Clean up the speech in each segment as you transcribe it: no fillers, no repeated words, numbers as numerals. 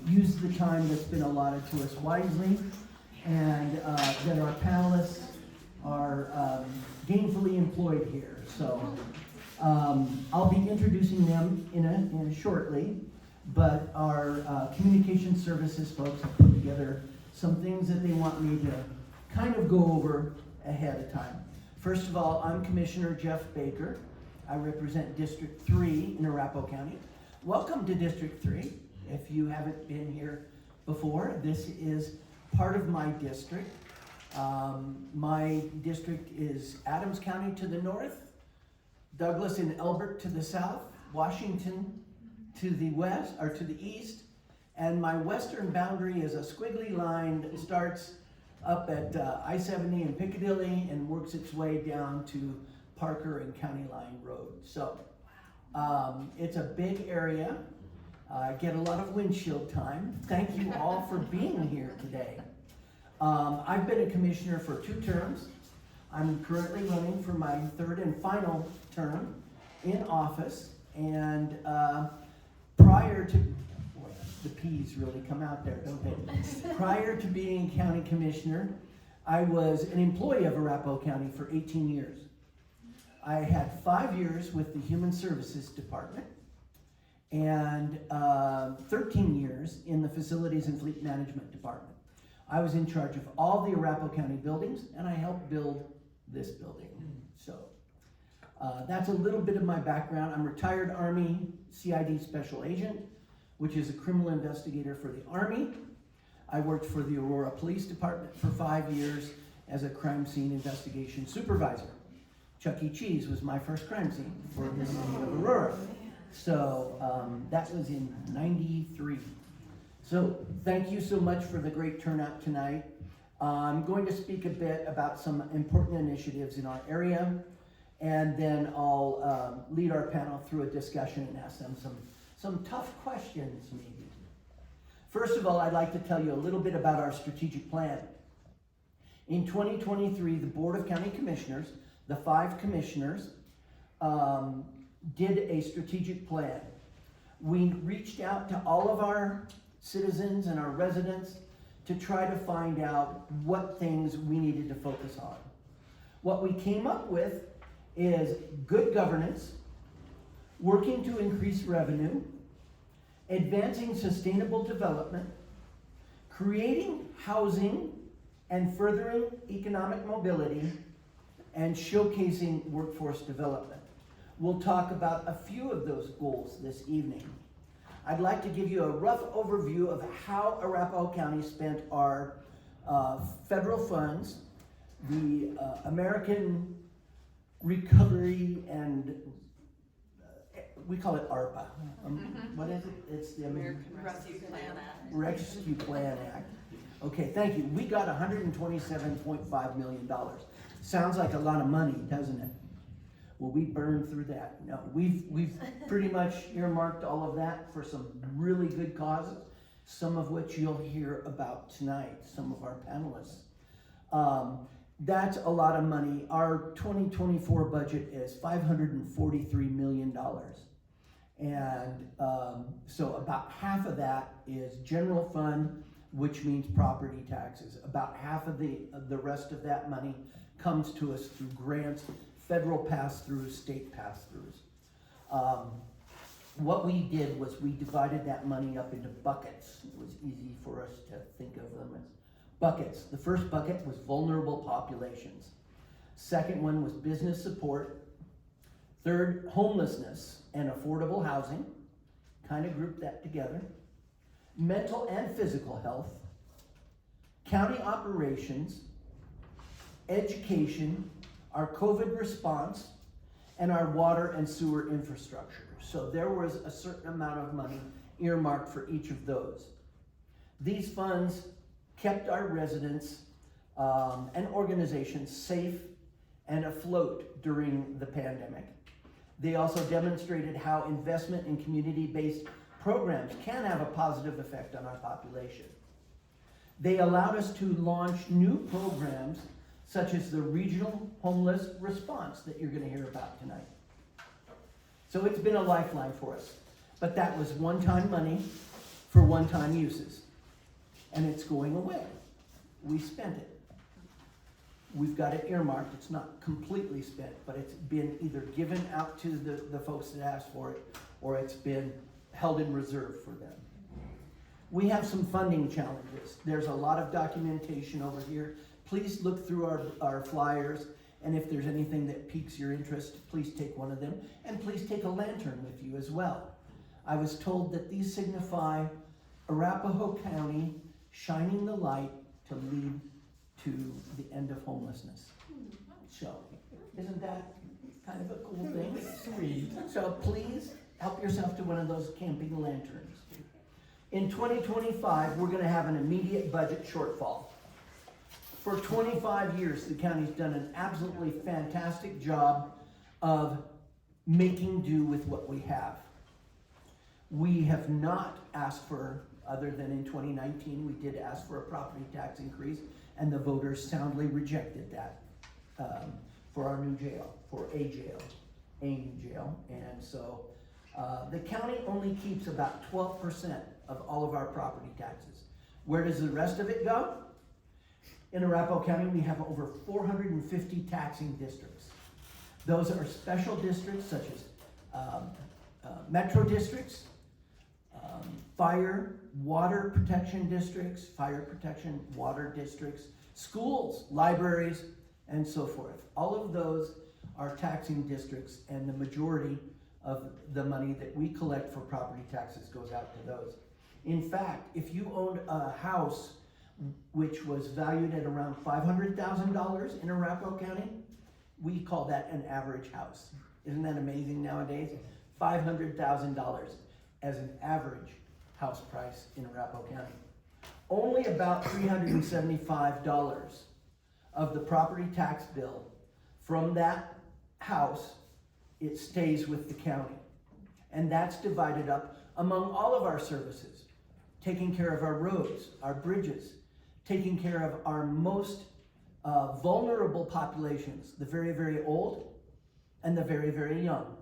use the time that's been allotted to us wisely, and that our panelists are gainfully employed here. So I'll be introducing them in a shortly, but our communication services folks have put together some things that they want me to kind of go over ahead of time. First of all, I'm Commissioner Jeff Baker. I represent District 3 in Arapahoe County. Welcome to District 3. If you haven't been here before, this is part of my district. My district is Adams County to the north, Douglas and Elbert to the south, Washington to the west, or to the east, and my western boundary is a squiggly line that starts up at I-70 in Piccadilly and works its way down to Parker and County Line Road. So it's a big area. I get a lot of windshield time. Thank you all for being here today. I've been a commissioner for 2 terms. I'm currently running for my 3rd and final term in office, and prior to, boy, the P's really come out there, don't they? Prior to being county commissioner, I was an employee of Arapahoe County for 18 years. I had 5 years with the Human Services Department and 13 years in the Facilities and Fleet Management Department. I was in charge of all the Arapahoe County buildings, and I helped build this building. So that's a little bit of my background. I'm retired Army CID Special Agent, which is a criminal investigator for the Army. I worked for the Aurora Police Department for 5 years as a crime scene investigation supervisor. Chuck E. Cheese was my first crime scene for the city of Aurora. So that was in '93. So thank you so much for the great turnout tonight. I'm going to speak a bit about some important initiatives in our area, and then I'll lead our panel through a discussion and ask them some tough questions maybe. First of all, I'd like to tell you a little bit about our strategic plan. In 2023, the Board of County Commissioners, the 5 commissioners, did a strategic plan. We reached out to all of our citizens and our residents to try to find out what things we needed to focus on. What we came up with is good governance, working to increase revenue, advancing sustainable development, creating housing and furthering economic mobility, and showcasing workforce development. We'll talk about a few of those goals this evening. I'd like to give you a rough overview of how Arapahoe County spent our federal funds, the American Recovery and we call it ARPA. What is it? It's the American Rescue Plan Act. Rescue Plan Act. Okay, thank you. We got $127.5 million. Sounds like a lot of money, doesn't it? Will we burn through that? No, we've pretty much earmarked all of that for some really good causes, some of which you'll hear about tonight, some of our panelists. That's a lot of money. Our 2024 budget is $543 million. And so about half of that is general fund, which means property taxes. About half of the rest of that money comes to us through grants, federal pass-throughs, state pass-throughs. What we did was we divided that money up into buckets. It was easy for us to think of them as buckets. The first bucket was vulnerable populations. Second one was business support. Third, homelessness and affordable housing. Kind of grouped that together. Mental and physical health. County operations. Education. Our COVID response, and our water and sewer infrastructure. So there was a certain amount of money earmarked for each of those. These funds kept our residents and organizations safe and afloat during the pandemic. They also demonstrated how investment in community-based programs can have a positive effect on our population. They allowed us to launch new programs such as the Regional Homeless Response that you're going to hear about tonight. So it's been a lifeline for us. But that was one-time money. for one-time uses. And it's going away. We spent it. We've got it earmarked. It's not completely spent, but it's been either given out to the folks that asked for it, or it's been held in reserve for them. We have some funding challenges. There's a lot of documentation over here. Please look through our flyers, and if there's anything that piques your interest, please take one of them, and please take a lantern with you as well. I was told that these signify Arapahoe County shining the light to lead to the end of homelessness. So, isn't that kind of a cool thing? Sweet. So please help yourself to one of those camping lanterns. In 2025, we're going to have an immediate budget shortfall. For 25 years, the county's done an absolutely fantastic job of making do with what we have. We have not asked for, other than in 2019, we did ask for a property tax increase, and the voters soundly rejected that for our new jail, for a jail, AIM jail. And so the county only keeps about 12% of all of our property taxes. Where does the rest of it go? In Arapahoe County, we have over 450 taxing districts. Those are special districts such as metro districts, fire, water protection districts, fire protection, water districts, schools, libraries, and so forth. All of those are taxing districts, and the majority of the money that we collect for property taxes goes out to those. In fact, if you owned a house which was valued at around $500,000 in Arapahoe County, we call that an average house. Isn't that amazing nowadays? $500,000 as an average house price in Arapahoe County. Only about $375 of the property tax bill from that house, it stays with the county. And that's divided up among all of our services. Taking care of our roads, our bridges, taking care of our most vulnerable populations, the very, very old and the very, very young.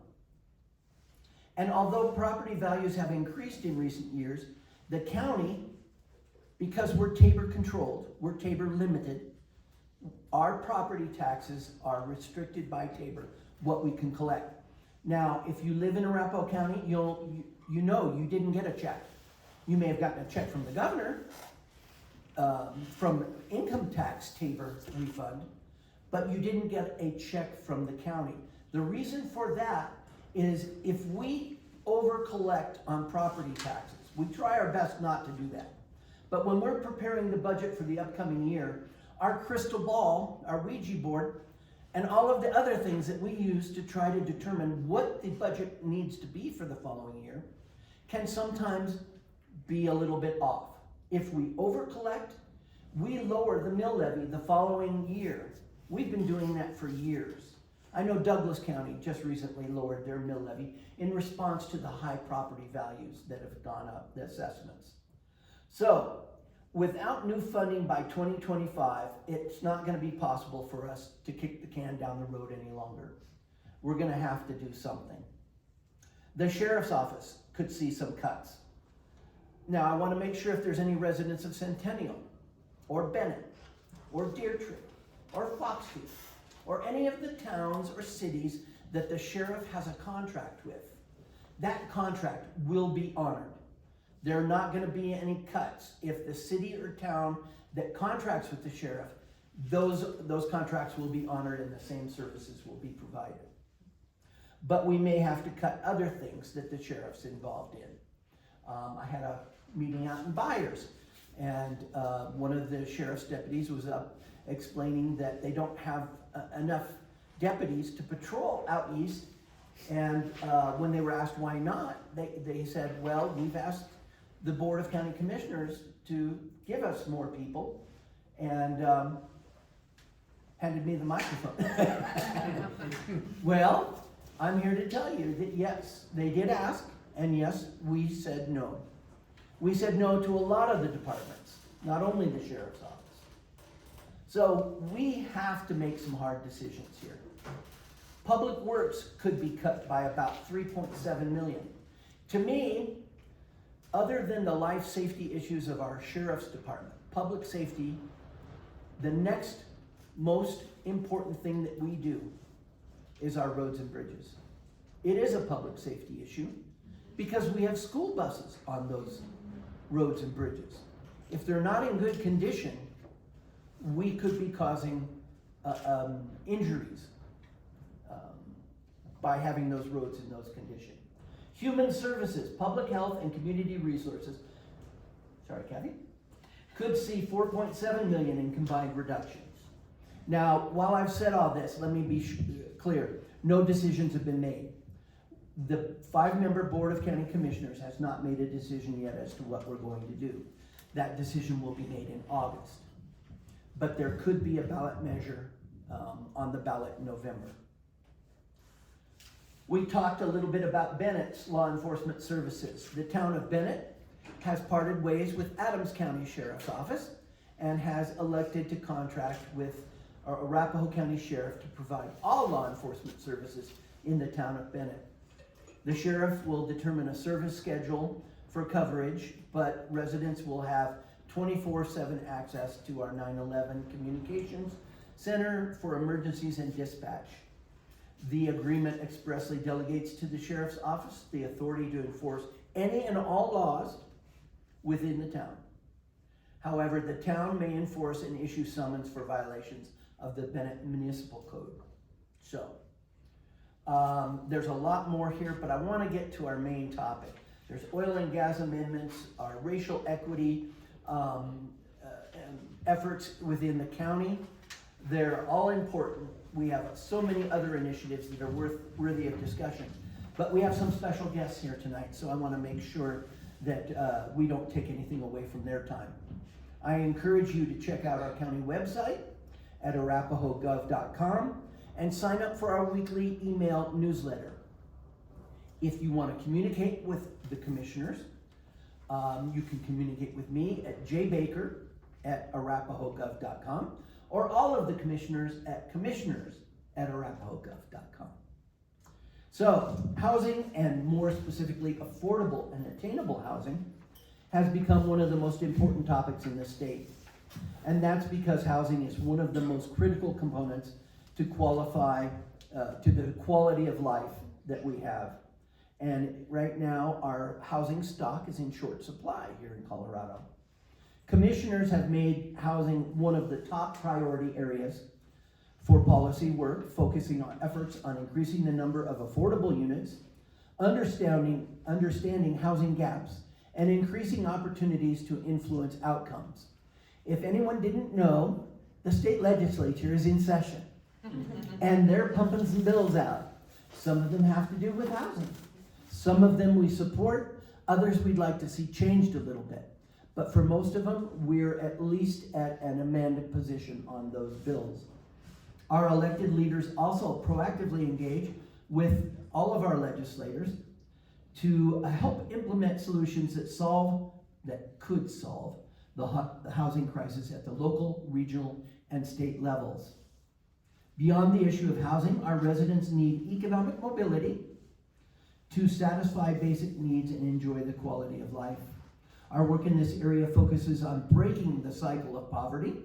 And although property values have increased in recent years, the county, because we're Tabor controlled, we're Tabor limited, our property taxes are restricted by Tabor, what we can collect. Now, if you live in Arapahoe County, you know you didn't get a check. You may have gotten a check from the governor, from income tax Tabor refund, but you didn't get a check from the county. The reason for that is if we over-collect on property taxes, we try our best not to do that. But when we're preparing the budget for the upcoming year, our crystal ball, our Ouija board, and all of the other things that we use to try to determine what the budget needs to be for the following year can sometimes be a little bit off. If we over-collect, we lower the mill levy the following year. We've been doing that for years. I know Douglas County just recently lowered their mill levy in response to the high property values that have gone up, the assessments. So, without new funding by 2025, it's not going to be possible for us to kick the can down the road any longer. We're going to have to do something. The sheriff's office could see some cuts. Now, I want to make sure if there's any residents of Centennial, or Bennett, or Deertree, or Foxfield, or any of the towns or cities that the sheriff has a contract with, that contract will be honored. There are not going to be any cuts. If the city or town that contracts with the sheriff, those contracts will be honored and the same services will be provided. But we may have to cut other things that the sheriff's involved in. I had a meeting out in Byers, and one of the sheriff's deputies was up explaining that they don't have enough deputies to patrol out east. And when they were asked why not, they said, well, we've asked the Board of County Commissioners to give us more people, and handed me the microphone. Well, I'm here to tell you that yes, they did ask, and yes, we said no. We said no to a lot of the departments, not only the sheriff's office. So we have to make some hard decisions here. Public Works could be cut by about $3.7 million. To me, Other than the life safety issues of our sheriff's department, public safety, the next most important thing that we do is our roads and bridges. It is a public safety issue because we have school buses on those roads and bridges. If they're not in good condition, we could be causing injuries by having those roads in those conditions. Human services, public health, and community resources, sorry, Kathy, could see 4.7 million in combined reductions. Now, while I've said all this, let me be clear, no decisions have been made. The 5-member Board of County Commissioners has not made a decision yet as to what we're going to do. That decision will be made in August. But there could be a ballot measure on the ballot in November. We talked a little bit about Bennett's law enforcement services. The town of Bennett has parted ways with Adams County Sheriff's Office and has elected to contract with our Arapahoe County Sheriff to provide all law enforcement services in the town of Bennett. The sheriff will determine a service schedule for coverage, but residents will have 24/7 access to our 911 communications center for emergencies and dispatch. The agreement expressly delegates to the sheriff's office the authority to enforce any and all laws within the town. However, the town may enforce and issue summons for violations of the Bennett Municipal Code. So, there's a lot more here, but I want to get to our main topic. There's oil and gas amendments, our racial equity efforts within the county. They're all important. We have so many other initiatives that are worthy of discussion. But we have some special guests here tonight, so I want to make sure that we don't take anything away from their time. I encourage you to check out our county website at arapahogov.com and sign up for our weekly email newsletter. If you want to communicate with the commissioners, you can communicate with me at jbaker@arapahogov.com or all of the commissioners at commissioners@arapahogov.com. So, housing, and more specifically affordable and attainable housing, has become one of the most important topics in the state. And that's because housing is one of the most critical components to qualify to the quality of life that we have. And right now, our housing stock is in short supply here in Colorado. Commissioners have made housing one of the top priority areas for policy work, focusing on efforts on increasing the number of affordable units, understanding housing gaps, and increasing opportunities to influence outcomes. If anyone didn't know, the state legislature is in session, and they're pumping some bills out. Some of them have to do with housing. Some of them we support, others we'd like to see changed a little bit. But for most of them, we're at least at an amended position on those bills. Our elected leaders also proactively engage with all of our legislators to help implement solutions that could solve the housing crisis at the local, regional, and state levels. Beyond the issue of housing, our residents need economic mobility to satisfy basic needs and enjoy the quality of life. Our work in this area focuses on breaking the cycle of poverty,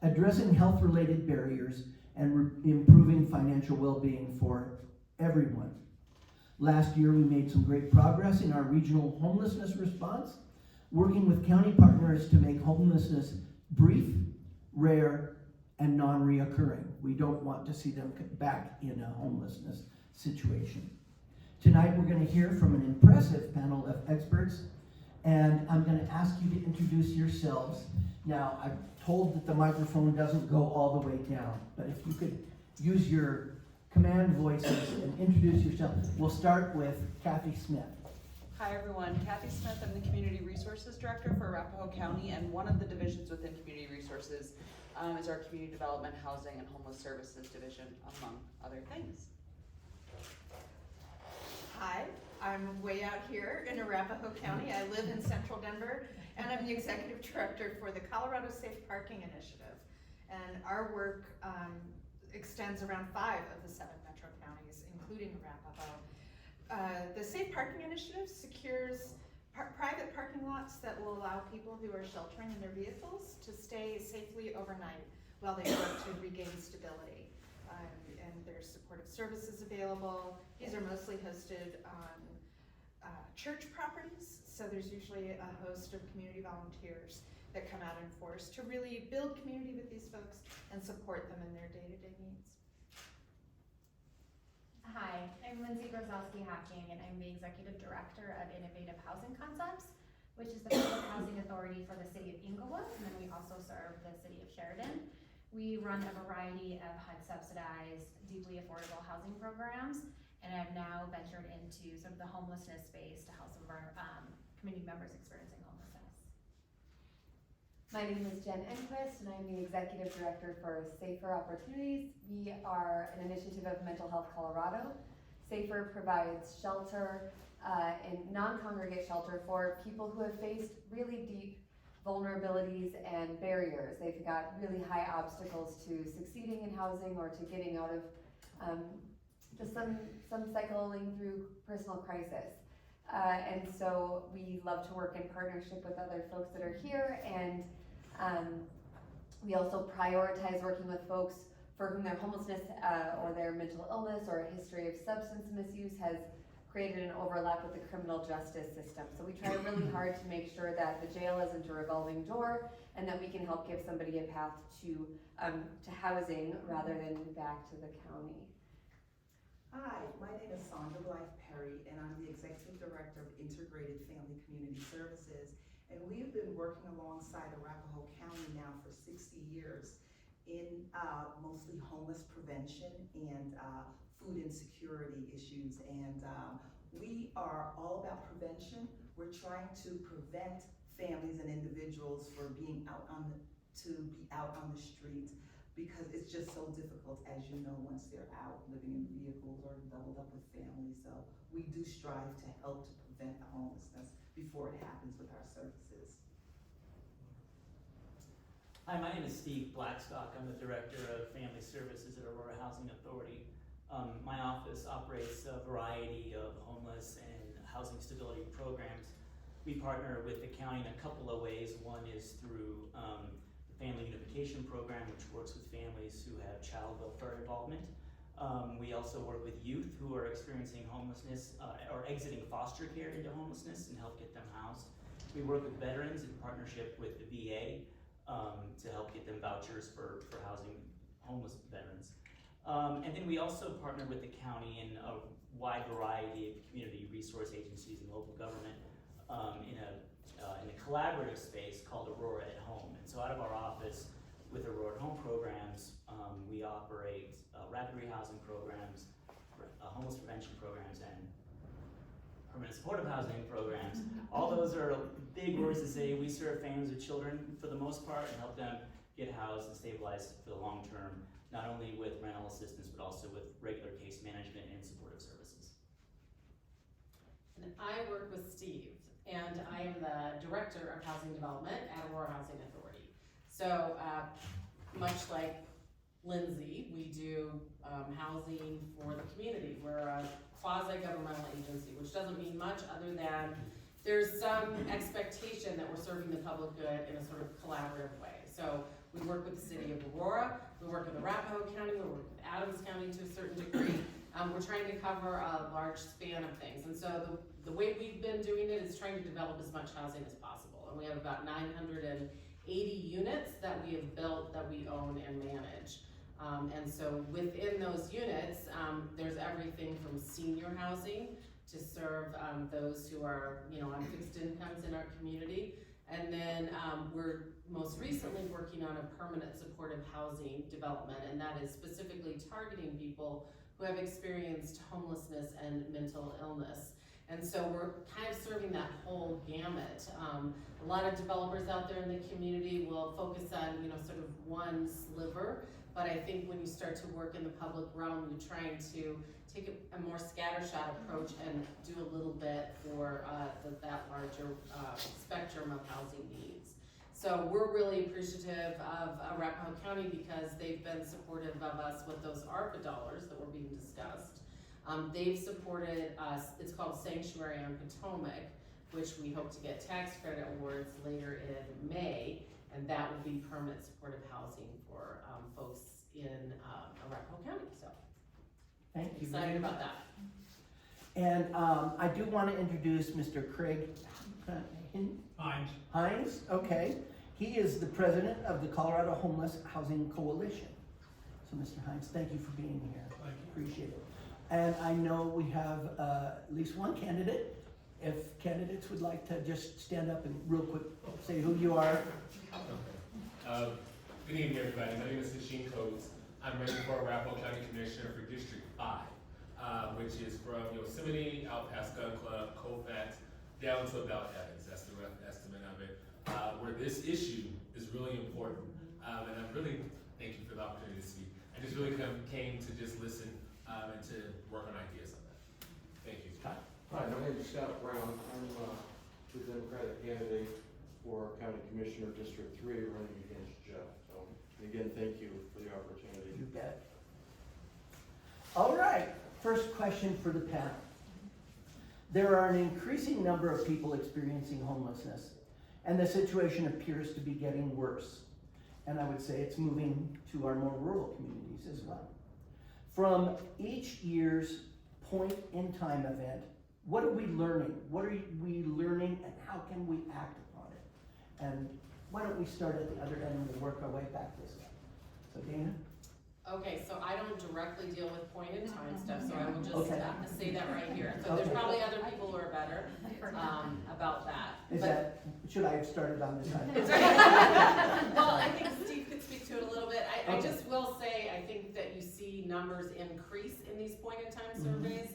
addressing health-related barriers, and improving financial well-being for everyone. Last year, we made some great progress in our regional homelessness response, working with county partners to make homelessness brief, rare, and non-reoccurring. We don't want to see them back in a homelessness situation. Tonight, we're going to hear from an impressive panel of experts, and I'm going to ask you to introduce yourselves. Now, I'm told that the microphone doesn't go all the way down, but if you could use your command voices and introduce yourself. We'll start with Kathy Smith. Hi everyone, Kathy Smith. I'm the Community Resources Director for Arapahoe County, and one of the divisions within Community Resources is our Community Development, Housing, and Homeless Services Division, among other things. Hi, I'm way out here in Arapahoe County. I live in central Denver, and I'm the Executive Director for the Colorado Safe Parking Initiative. And our work extends around 5 of the 7 metro counties, including Arapahoe. The Safe Parking Initiative secures private parking lots that will allow people who are sheltering in their vehicles to stay safely overnight while they work to regain stability. And there's supportive services available. These are mostly hosted on church properties, so there's usually a host of community volunteers that come out in force to really build community with these folks and support them in their day-to-day needs. Hi, I'm Lindsay Grozowski-Hocking, and I'm the Executive Director of Innovative Housing Concepts, which is the public housing authority for the city of Inglewood, and then we also serve the city of Sheridan. We run a variety of HUD-subsidized, deeply affordable housing programs, and have now ventured into sort of the homelessness space to help some of our community members experiencing homelessness. My name is Jen Enquist, and I'm the Executive Director for Safer Opportunities. We are an initiative of Mental Health Colorado. Safer provides shelter and non-congregate shelter for people who have faced really deep vulnerabilities and barriers. They've got really high obstacles to succeeding in housing or to getting out of just some cycling through personal crisis. And so we love to work in partnership with other folks that are here, and we also prioritize working with folks for whom their homelessness or their mental illness or a history of substance misuse has created an overlap with the criminal justice system. So we try really hard to make sure that the jail isn't a revolving door, and that we can help give somebody a path to housing rather than back to the county. Hi, my name is Sandra Blythe Perry, and I'm the Executive Director of Integrated Family Community Services. And we've been working alongside Arapahoe County now for 60 years in mostly homeless prevention and food insecurity issues. And we are all about prevention. We're trying to prevent families and individuals from being out on the street, because it's just so difficult, as you know, once they're out living in vehicles or doubled up with families. So we do strive to help to prevent the homelessness before it happens with our services. Hi, my name is Steve Blackstock. I'm the Director of Family Services at Aurora Housing Authority. My office operates a variety of homeless and housing stability programs. We partner with the county in a couple of ways. One is through Family Unification Program, which works with families who have child welfare involvement. We also work with youth who are experiencing homelessness or exiting foster care into homelessness and help get them housed. We work with veterans in partnership with the VA to help get them vouchers for housing homeless veterans. And then we also partner with the county in a wide variety of community resource agencies and local government in a collaborative space called Aurora at Home. And so out of our office with Aurora at Home programs, we operate rapid rehousing programs, homeless prevention programs, and permanent supportive housing programs. All those are big words to say. We serve families with children for the most part and help them get housed and stabilized for the long term, not only with rental assistance, but also with regular case management and supportive services. And I work with Steve, and I am the Director of Housing Development at Aurora Housing Authority. So much like Lindsay, we do housing for the community. We're a quasi-governmental agency, which doesn't mean much other than there's some expectation that we're serving the public good in a sort of collaborative way. So we work with the city of Aurora, we work with Arapahoe County, we work with Adams County to a certain degree. We're trying to cover a large span of things. And so the way we've been doing it is trying to develop as much housing as possible. And we have about 980 units that we have built that we own and manage. And so within those units, there's everything from senior housing to serve those who are, on fixed incomes in our community. And then we're most recently working on a permanent supportive housing development, and that is specifically targeting people who have experienced homelessness and mental illness. And so we're kind of serving that whole gamut. A lot of developers out there in the community will focus on, sort of one sliver, but I think when you start to work in the public realm, you're trying to take a more scattershot approach and do a little bit for that larger spectrum of housing needs. So we're really appreciative of Arapahoe County because they've been supportive of us with those ARPA dollars that were being discussed. They've supported us, it's called Sanctuary on Potomac, which we hope to get tax credit awards later in May, and that will be permanent supportive housing for folks in Arapahoe County, so Thank you. excited about that. And I do want to introduce Mr. Craig Hines. Okay. He is the president of the Colorado Homeless Housing Coalition. So Mr. Hines, thank you for being here. Thank you. Appreciate it. And I know we have at least one candidate. If candidates would like to just stand up and real quick say who you are. Good evening, everybody. My name is Sashin Coates. I'm running for Arapahoe County Commissioner for District 5, which is from Yosemite, out past Gun Club, Colfax, down to about Evans. That's the rough estimate of it. Where this issue is really important. And I'm really, thank you for the opportunity to speak. I just really came to just listen and to work on ideas on that. Thank you. Scott? Hi, my name is Scott Brown. I'm the Democratic candidate for County Commissioner District 3 running against Jeff. So again, thank you for the opportunity. You bet. All right, first question for the panel. There are an increasing number of people experiencing homelessness, and the situation appears to be getting worse. And I would say it's moving to our more rural communities as well. From each year's point in time event, what are we learning? What are we learning, and how can we act upon it? And why don't we start at the other end and we'll work our way back this way. So Dana? Okay, so I don't directly deal with point in time stuff, so I will just Okay. Say that right here. So there's Okay. probably other people who are better about that. Is that, should I have started on this time? Well, I think Steve could speak to it a little bit. I Okay. just will say, I think that you see numbers increase in these point in time Mhm. surveys,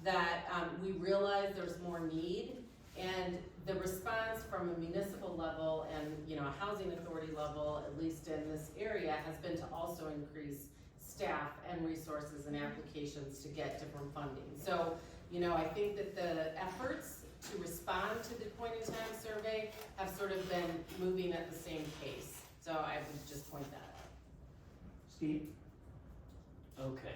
that we realize there's more need, and the response from a municipal level and, a housing authority level, at least in this area, has been to also increase staff and resources and applications to get different funding. So, I think that the efforts to respond to the point in time survey have sort of been moving at the same pace. So I would just point that out. Steve? Okay.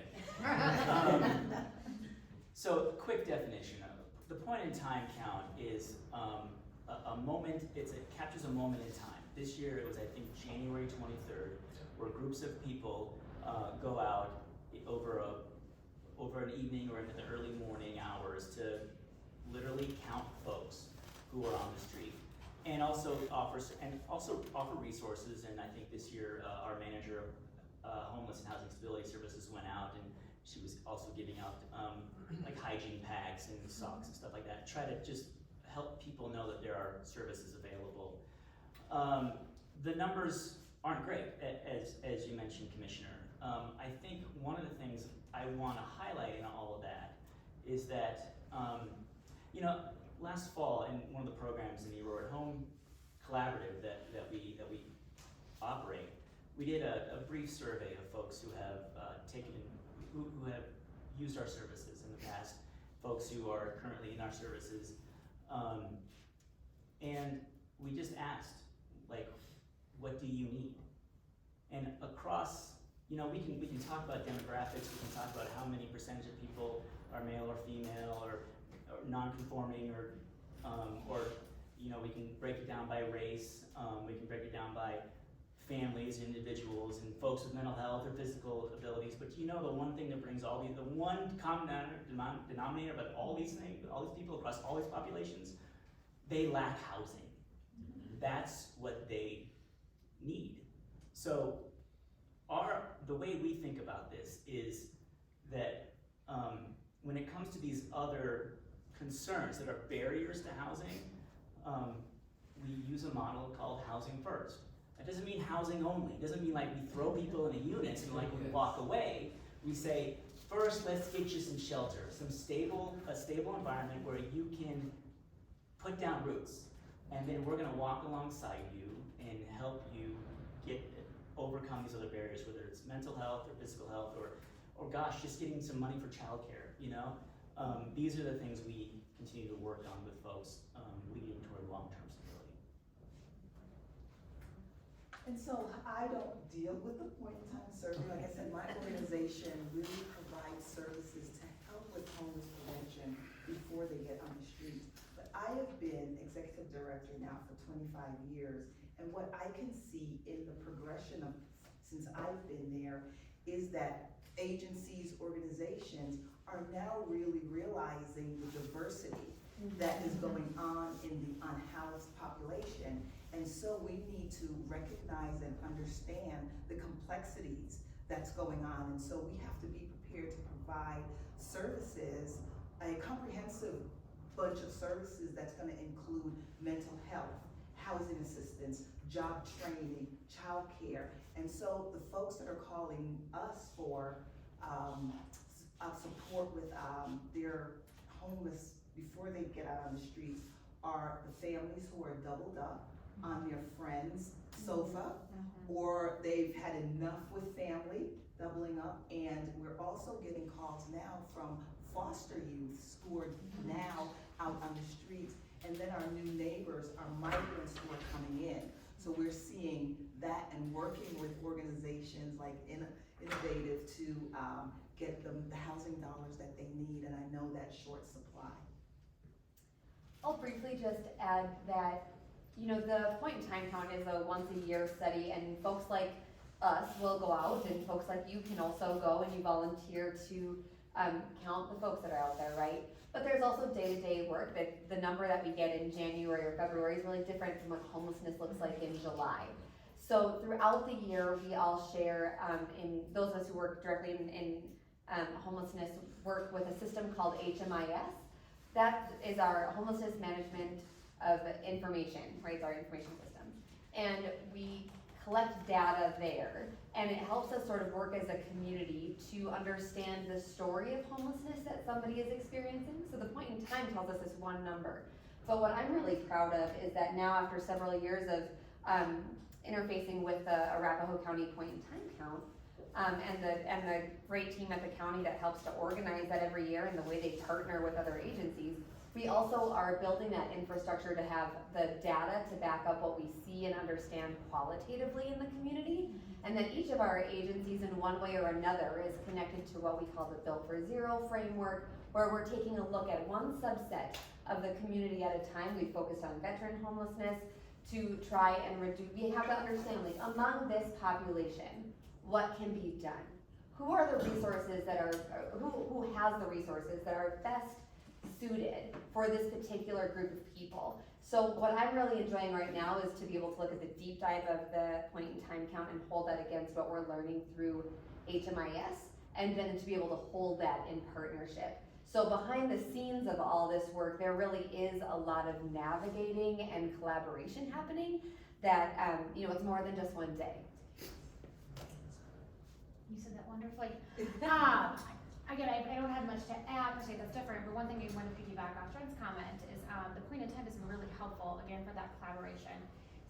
So, quick definition of the point in time count is a moment. It captures a moment in time. This year it was, I think, January 23rd, where groups of people go out over an evening or into the early morning hours to literally count folks who are on the street, and also offer resources. And I think this year our manager of homeless and housing stability services went out, and she was also giving out like hygiene packs and socks and stuff like that. Try to just help people know that there are services available. The numbers aren't great, as you mentioned, Commissioner. I think one of the things I want to highlight in all of that is that, last fall in one of the programs in the Aurora Home Collaborative that we operate, we did a brief survey of folks who have who have used our services in the past, folks who are currently in our services, and we just asked, like, what do you need? And across, we can talk about demographics, we can talk about how many percentage of people are male or female or non-conforming, or we can break it down by race, we can break it down by families, individuals, and folks with mental health or physical abilities. But the one thing that brings the one common denominator about all these things, all these people across all these populations, they lack housing. That's what they need. So the way we think about this is that when it comes to these other concerns that are barriers to housing, we use a model called housing first. That doesn't mean housing only. It doesn't mean like we throw people in a unit and like we walk away. We say, first, let's get you some shelter, a stable environment where you can put down roots. And then we're gonna walk alongside you and help you overcome these other barriers, whether it's mental health or physical health or gosh, just getting some money for childcare, These are the things we continue to work on with folks, leading toward long-term stability. And so I don't deal with the point in time survey. Like I said, my organization really provides services to help with homeless prevention before they get on the streets. But I have been executive director now for 25 years, and what I can see in the progression of, since I've been there, is that agencies, organizations are now really realizing the diversity that is going on in the unhoused population. And so we need to recognize and understand the complexities that's going on. And so we have to be prepared to provide services, a comprehensive bunch of services that's gonna include mental health, housing assistance, job training, childcare. And so the folks that are calling us for support with their homeless before they get out on the streets are the families who are doubled up on their friend's sofa, or they've had enough with family doubling up. And we're also getting calls now from foster youths who are now out on the streets. And then our new neighbors are migrants who are coming in. So we're seeing that and working with organizations like Innovative to get them the housing dollars that they need, and I know that's short supply. I'll briefly just add that, you know, the point in time count is a once a year study, and folks like us will go out, and folks like you can also go and you volunteer to count the folks that are out there, right? But there's also day-to-day work that the number that we get in January or February is really different from what homelessness looks like in July. So throughout the year, we all share, in those of us who work directly in homelessness, work with a system called HMIS. That is our homelessness management of information, right? It's our information system. And we collect data there, and it helps us sort of work as a community to understand the story of homelessness that somebody is experiencing. So the point in time tells us this one number. But what I'm really proud of is that now, after several years of interfacing with the Arapahoe County point in time count, and the great team at the county that helps to organize that every year and the way they partner with other agencies, we also are building that infrastructure to have the data to back up what we see and understand qualitatively in the community. And then each of our agencies in one way or another is connected to what we call the Built for Zero framework, where we're taking a look at one subset of the community at a time. We focused on veteran homelessness to try and reduce, we have to understand, like, among this population, what can be done? Who are the resources that are, who has the resources that are best suited for this particular group of people? So what I'm really enjoying right now is to be able to look at the deep dive of the point in time count and hold that against what we're learning through HMIS, and then to be able to hold that in partnership. So behind the scenes of all this work, there really is a lot of navigating and collaboration happening that, you know, it's more than just one day. You said that wonderfully. Again, I don't have much to add per se that's different, but one thing I want to piggyback off Jen's comment is the point in time has been really helpful, again, for that collaboration.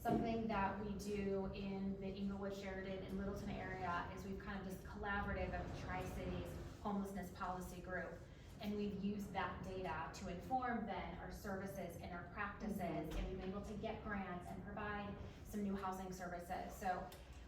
Something that we do in the Inglewood, Sheridan, and Littleton area is we've kind of this collaborative of Tri-Cities homelessness policy group. And we've used that data to inform then our services and our practices, and we've been able to get grants and provide some new housing services. So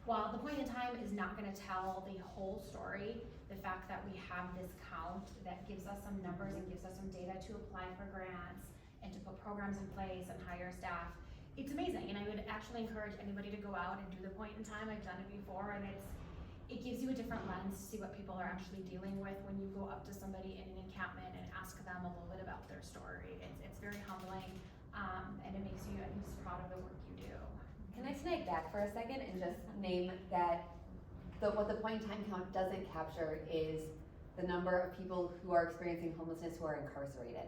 while the point in time is not gonna tell the whole story, the fact that we have this count that gives us some numbers and gives us some data to apply for grants and to put programs in place and hire staff, it's amazing. And I would actually encourage anybody to go out and do the point in time. I've done it before, and it gives you a different lens to see what people are actually dealing with when you go up to somebody in an encampment and ask them a little bit about their story. It's very humbling, and it makes you, I'm just proud of the work you do. Can I snag back for a second and just name that what the point in time count doesn't capture is the number of people who are experiencing homelessness who are incarcerated.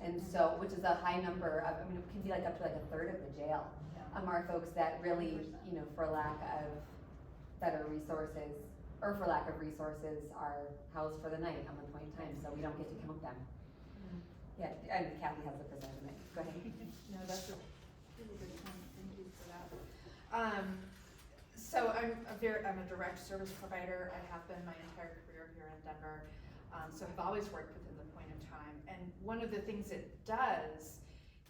And so, which is a high number of, I mean, it can be like up to like a third of the jail, are folks that really, you know, for lack of better resources, or for lack of resources, are housed for the night on the point in time, so we don't get to count them. Yeah, and Kathy has the percentage of it. Go ahead. No, that's a really good point. Thank you for that. So I'm a direct service provider. I have been my entire career here in Denver. So I've always worked within the point in time. And one of the things it does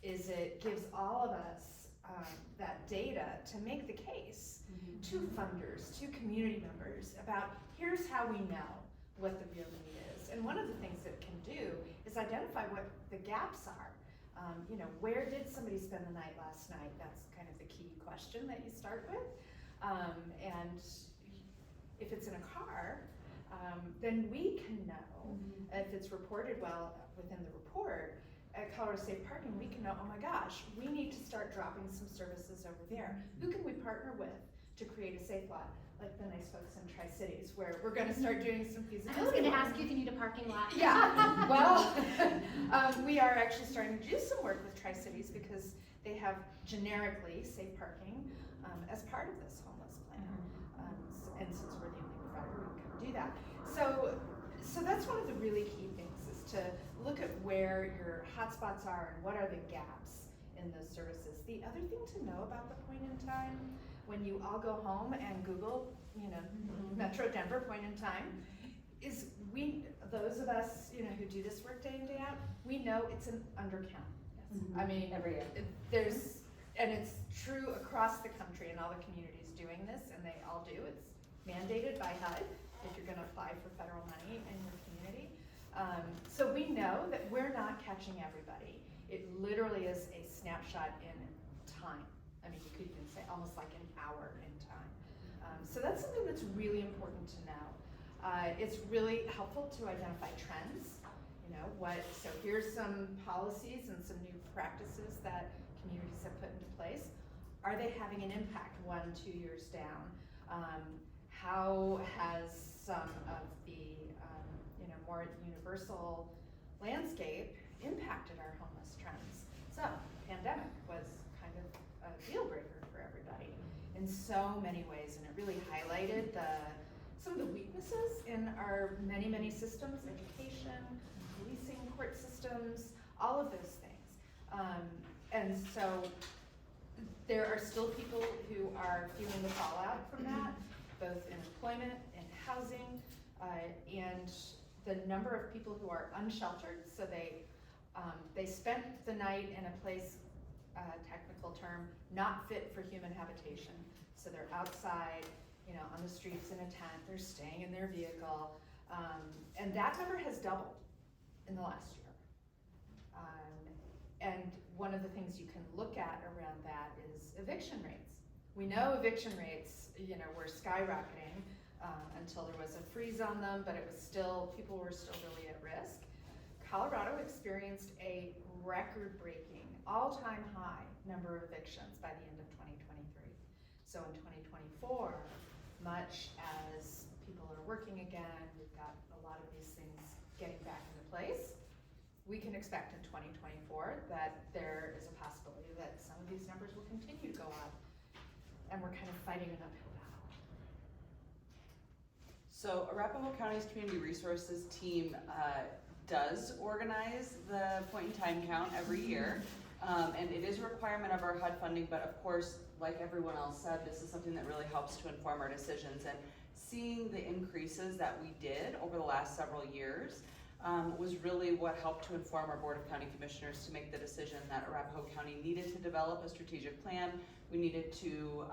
is it gives all of us that data to make the case to funders, to community members about here's how we know what the real need is. And one of the things it can do is identify what the gaps are. Where did somebody spend the night last night? That's kind of the key question that you start with. And if it's in a car, then we can know if it's reported well within the report. At Colorado Safe Parking, we can know, oh my gosh, we need to start dropping some services over there. Who can we partner with to create a safe lot? Like the nice folks in Tri-Cities, where we're gonna start doing some feasibility. I was gonna work. ask you if you need a parking lot. Yeah, well, we are actually starting to do some work with Tri-Cities because they have generically safe parking as part of this homeless plan. And since we're the only provider, we can do that. So that's one of the really key things, is to look at where your hotspots are and what are the gaps in those services. The other thing to know about the point in time, when you all go home and Google, Metro Denver point in time, is those of us, who do this work day in, day out, we know it's an undercount. I mean, Every year. And it's true across the country, and all the communities doing this, and they all do. It's mandated by HUD if you're gonna apply for federal money in your community. So we know that we're not catching everybody. It literally is a snapshot in time. I mean, you could even say almost like an hour in time. So that's something that's really important to know. It's really helpful to identify trends. So here's some policies and some new practices that communities have put into place. Are they having an impact 1-2 years down? How has some of the more universal landscape impacted our homeless trends? So, pandemic was kind of a deal breaker for everybody in so many ways, and it really highlighted some of the weaknesses in our many, many systems: education, policing, court systems, all of those things. And so there are still people who are feeling the fallout from that, both in employment, in housing, and the number of people who are unsheltered. So they spent the night in a place, technical term, not fit for human habitation. So they're outside, on the streets in a tent, they're staying in their vehicle. And that number has doubled in the last year. And one of the things you can look at around that is eviction rates. We know eviction rates, were skyrocketing until there was a freeze on them, but people were still really at risk. Colorado experienced a record-breaking, all-time high number of evictions by the end of 2023. So in 2024, much as people are working again, we've got a lot of these things getting back into place, we can expect in 2024 that there is a possibility that some of these numbers will continue to go up, and we're kind of fighting an uphill battle. So Arapahoe County's Community Resources team does organize the point in time count every year. And it is a requirement of our HUD funding, but of course, like everyone else said, this is something that really helps to inform our decisions. And seeing the increases that we did over the last several years was really what helped to inform our Board of County Commissioners to make the decision that Arapahoe County needed to develop a strategic plan. We needed to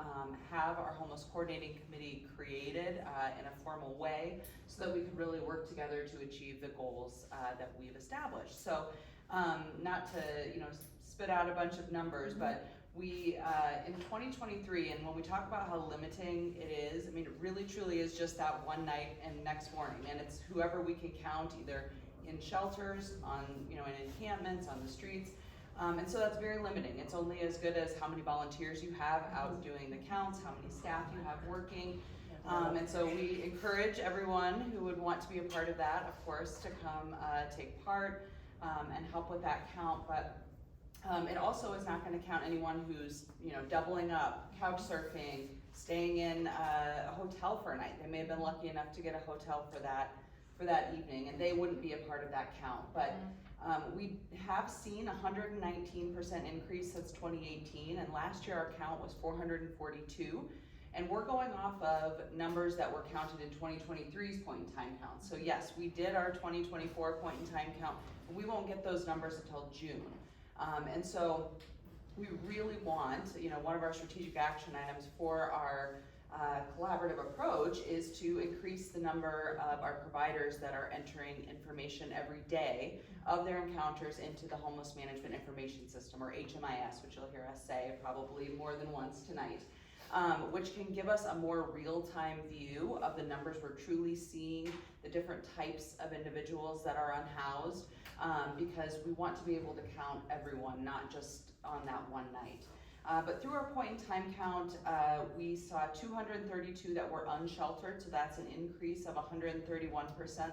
have our homeless coordinating committee created in a formal way so that we could really work together to achieve the goals that we've established. So not to spit out a bunch of numbers, but we in 2023, and when we talk about how limiting it is, I mean, it really truly is just that one night and next morning, and it's whoever we can count, either in shelters, in encampments, on the streets. And so that's very limiting. It's only as good as how many volunteers you have out doing the counts, how many staff you have working. And so we encourage everyone who would want to be a part of that, of course, to come take part and help with that count. But it also is not going to count anyone who's doubling up, couch surfing, staying in a hotel for a night. They may have been lucky enough to get a hotel for that evening, and they wouldn't be a part of that count. But we have seen a 119% increase since 2018, and last year our count was 442. And we're going off of numbers that were counted in 2023's point in time count. So yes, we did our 2024 point in time count, but we won't get those numbers until June. And so we really want, one of our strategic action items for our collaborative approach is to increase the number of our providers that are entering information every day of their encounters into the Homeless Management Information System, or HMIS, which you'll hear us say probably more than once tonight, which can give us a more real-time view of the numbers. We're truly seeing the different types of individuals that are unhoused, because we want to be able to count everyone, not just on that one night. But through our point-in-time count, we saw 232 that were unsheltered, so that's an increase of 131%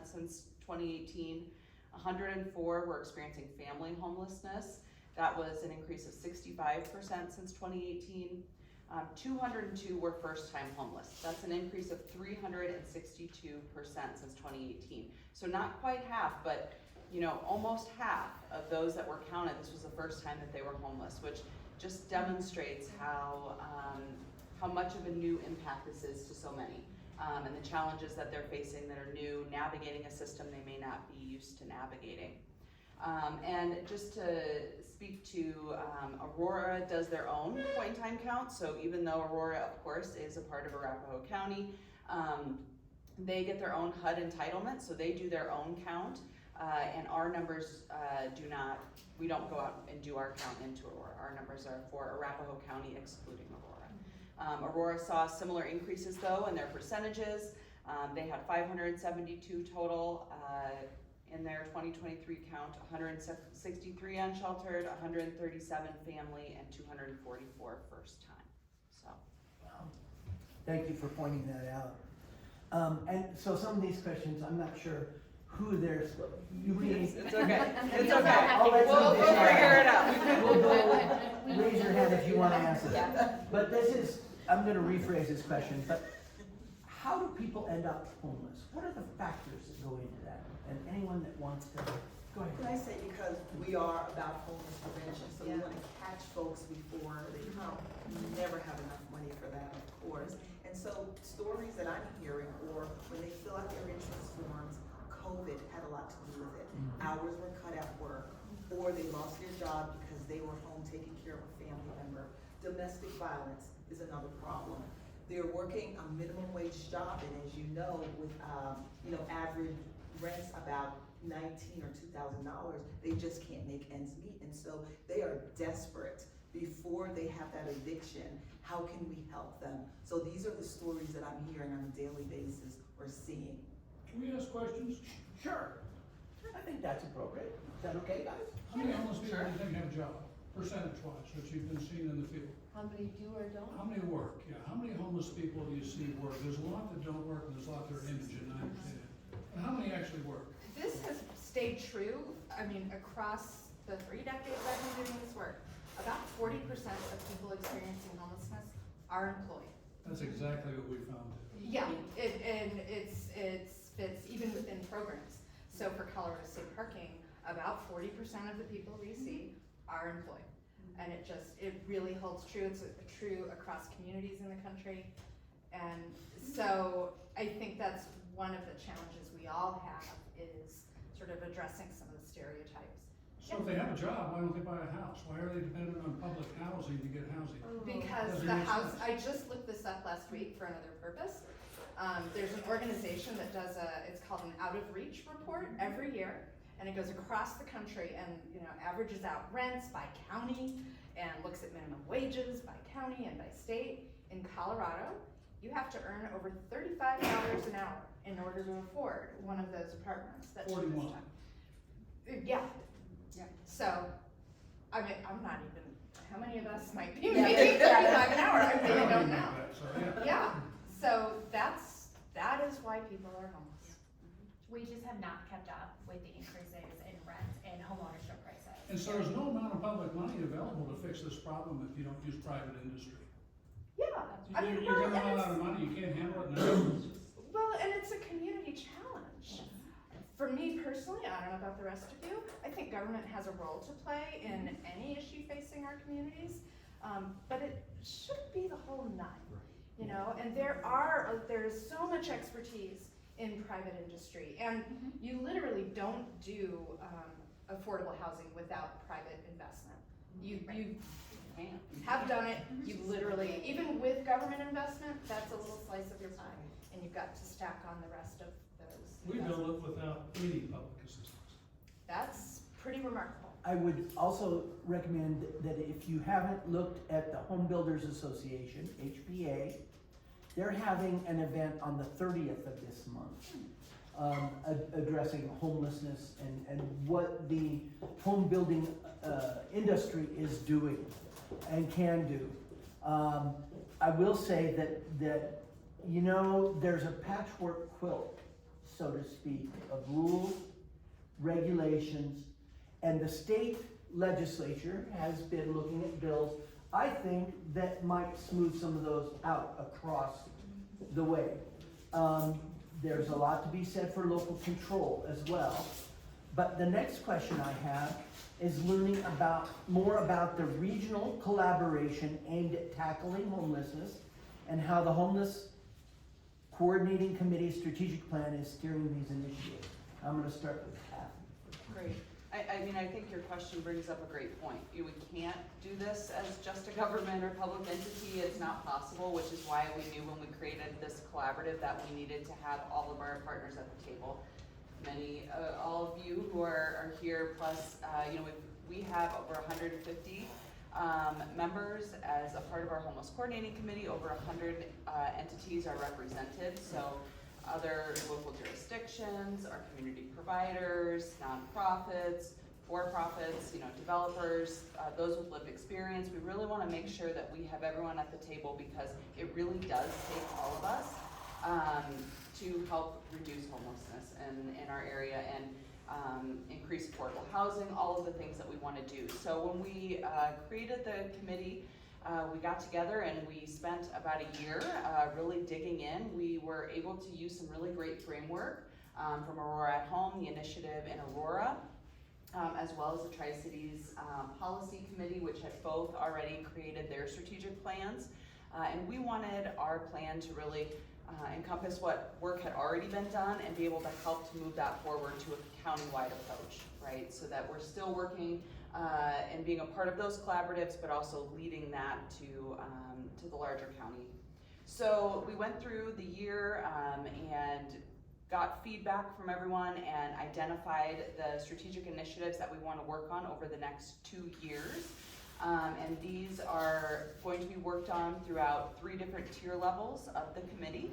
since 2018. 104 were experiencing family homelessness. That was an increase of 65% since 2018. 202 were first-time homeless. That's an increase of 362% since 2018. So not quite half, but almost half of those that were counted, this was the first time that they were homeless, which just demonstrates how much of a new impact this is to so many, and the challenges that they're facing that are new, navigating a system they may not be used to navigating. And just to speak to, Aurora does their own point-in-time count, so even though Aurora, of course, is a part of Arapahoe County, they get their own HUD entitlement, so they do their own count, and our numbers we don't go out and do our count into Aurora. Our numbers are for Arapahoe County, excluding Aurora. Aurora saw similar increases though in their percentages. They had 572 total in their 2023 count, 163 unsheltered, 137 family, and 244 first time. So. Wow. Thank you for pointing that out. And so some of these questions, I'm not sure who they're, It's okay. It's I'll okay. let We'll somebody figure it out. We'll go, raise your hand if you want to answer that. But I'm going to rephrase this question, but how do people end up homeless? What are the factors that go into that? And anyone that wants to, go ahead. Can I say, because we are about homeless prevention, so we want to catch folks before they come. We never have enough money for that, of course. And so stories that I'm hearing, or when they fill out their entrance forms, COVID had a lot to do with it. Hours were cut at work, or they lost their job because they were home taking care of a family member. Domestic violence is another problem. They're working a minimum wage job, and as you know, with average rents about $19 or $2,000, they just can't make ends meet, and so they are desperate. Before they have that eviction, how can we help them? So these are the stories that I'm hearing on a daily basis or seeing. Can we ask questions? Sure. I think that's appropriate. Is that okay, guys? How many homeless people do you think have a job, percentage-wise, that you've been seeing in the field? How many do or don't? How many work? Yeah, how many homeless people do you see work? There's a lot that don't work, and there's a lot that are indigent, I understand. But how many actually work? This has stayed true, across the 3 decades I've been doing this work. About 40% of people experiencing homelessness are employed. That's exactly what we found. Yeah, it fits even within programs. So for Colorado State Parking, about 40% of the people we see are employed. And it really holds true. It's true across communities in the country. And so I think that's one of the challenges we all have, is sort of addressing some of the stereotypes. So if they have a job, why don't they buy a house? Why are they dependent on public housing to get housing? Because Doesn't the make house, sense. I just looked this up last week for another purpose. There's an organization that does it's called an out of reach report every year, and it goes across the country and averages out rents by county and looks at minimum wages by county and by state. In Colorado, you have to earn over $35 an hour in order to afford one of those apartments. That's 41. Yeah. Yeah. So, I'm not even, how many of us might be making 35 an hour? I really don't know. Yeah, so that is why people are homeless. We just have not kept up with the increases in rent and homeownership prices. And so there's no amount of public money available to fix this problem if you don't use private industry. Yeah, You're gonna run out of money, you can't handle it now. well, and it's a community challenge. For me personally, I don't know about the rest of you, I think government has a role to play in any issue facing our communities, but it shouldn't be the whole nut, and there's so much expertise in private industry, and you literally don't do affordable housing without private investment. can. have done it, you literally, even with government investment, that's a little slice of your pie, and you've got to stack on the rest of those. We've done it without any public assistance. That's pretty remarkable. I would also recommend that if you haven't looked at the Home Builders Association, HBA, they're having an event on the 30th of this month, addressing homelessness and what the home building industry is doing and can do. I will say that you know, there's a patchwork quilt, so to speak, of rules, regulations, and the state legislature has been looking at bills, I think, that might smooth some of those out across the way. There's a lot to be said for local control as well. But the next question I have is learning more about the regional collaboration aimed at tackling homelessness and how the Homeless Coordinating Committee strategic plan is steering these initiatives. I'm gonna start with Kathy. Great. I mean, I think your question brings up a great point. We can't do this as just a government or public entity. It's not possible, which is why we knew when we created this collaborative that we needed to have all of our partners at the table. All of you who are here, plus, you know, we have over 150 members as a part of our homeless coordinating committee. Over 100 entities are represented. So other local jurisdictions, our community providers, nonprofits, for-profits, you know, developers, those with lived experience. We really want to make sure that we have everyone at the table because it really does take all of us to help reduce homelessness in our area and increase affordable housing, all of the things that we want to do. So when we created the committee, we got together and we spent about a year really digging in. We were able to use some really great framework from Aurora at Home, the initiative in Aurora, as well as the Tri-Cities Policy Committee, which had both already created their strategic plans. And we wanted our plan to really encompass what work had already been done and be able to help to move that forward to a county-wide approach, right? So that we're still working and being a part of those collaboratives, but also leading that to the larger county. So we went through the year and got feedback from everyone and identified the strategic initiatives that we want to work on over the next 2 years. And these are going to be worked on throughout 3 different tier levels of the committee.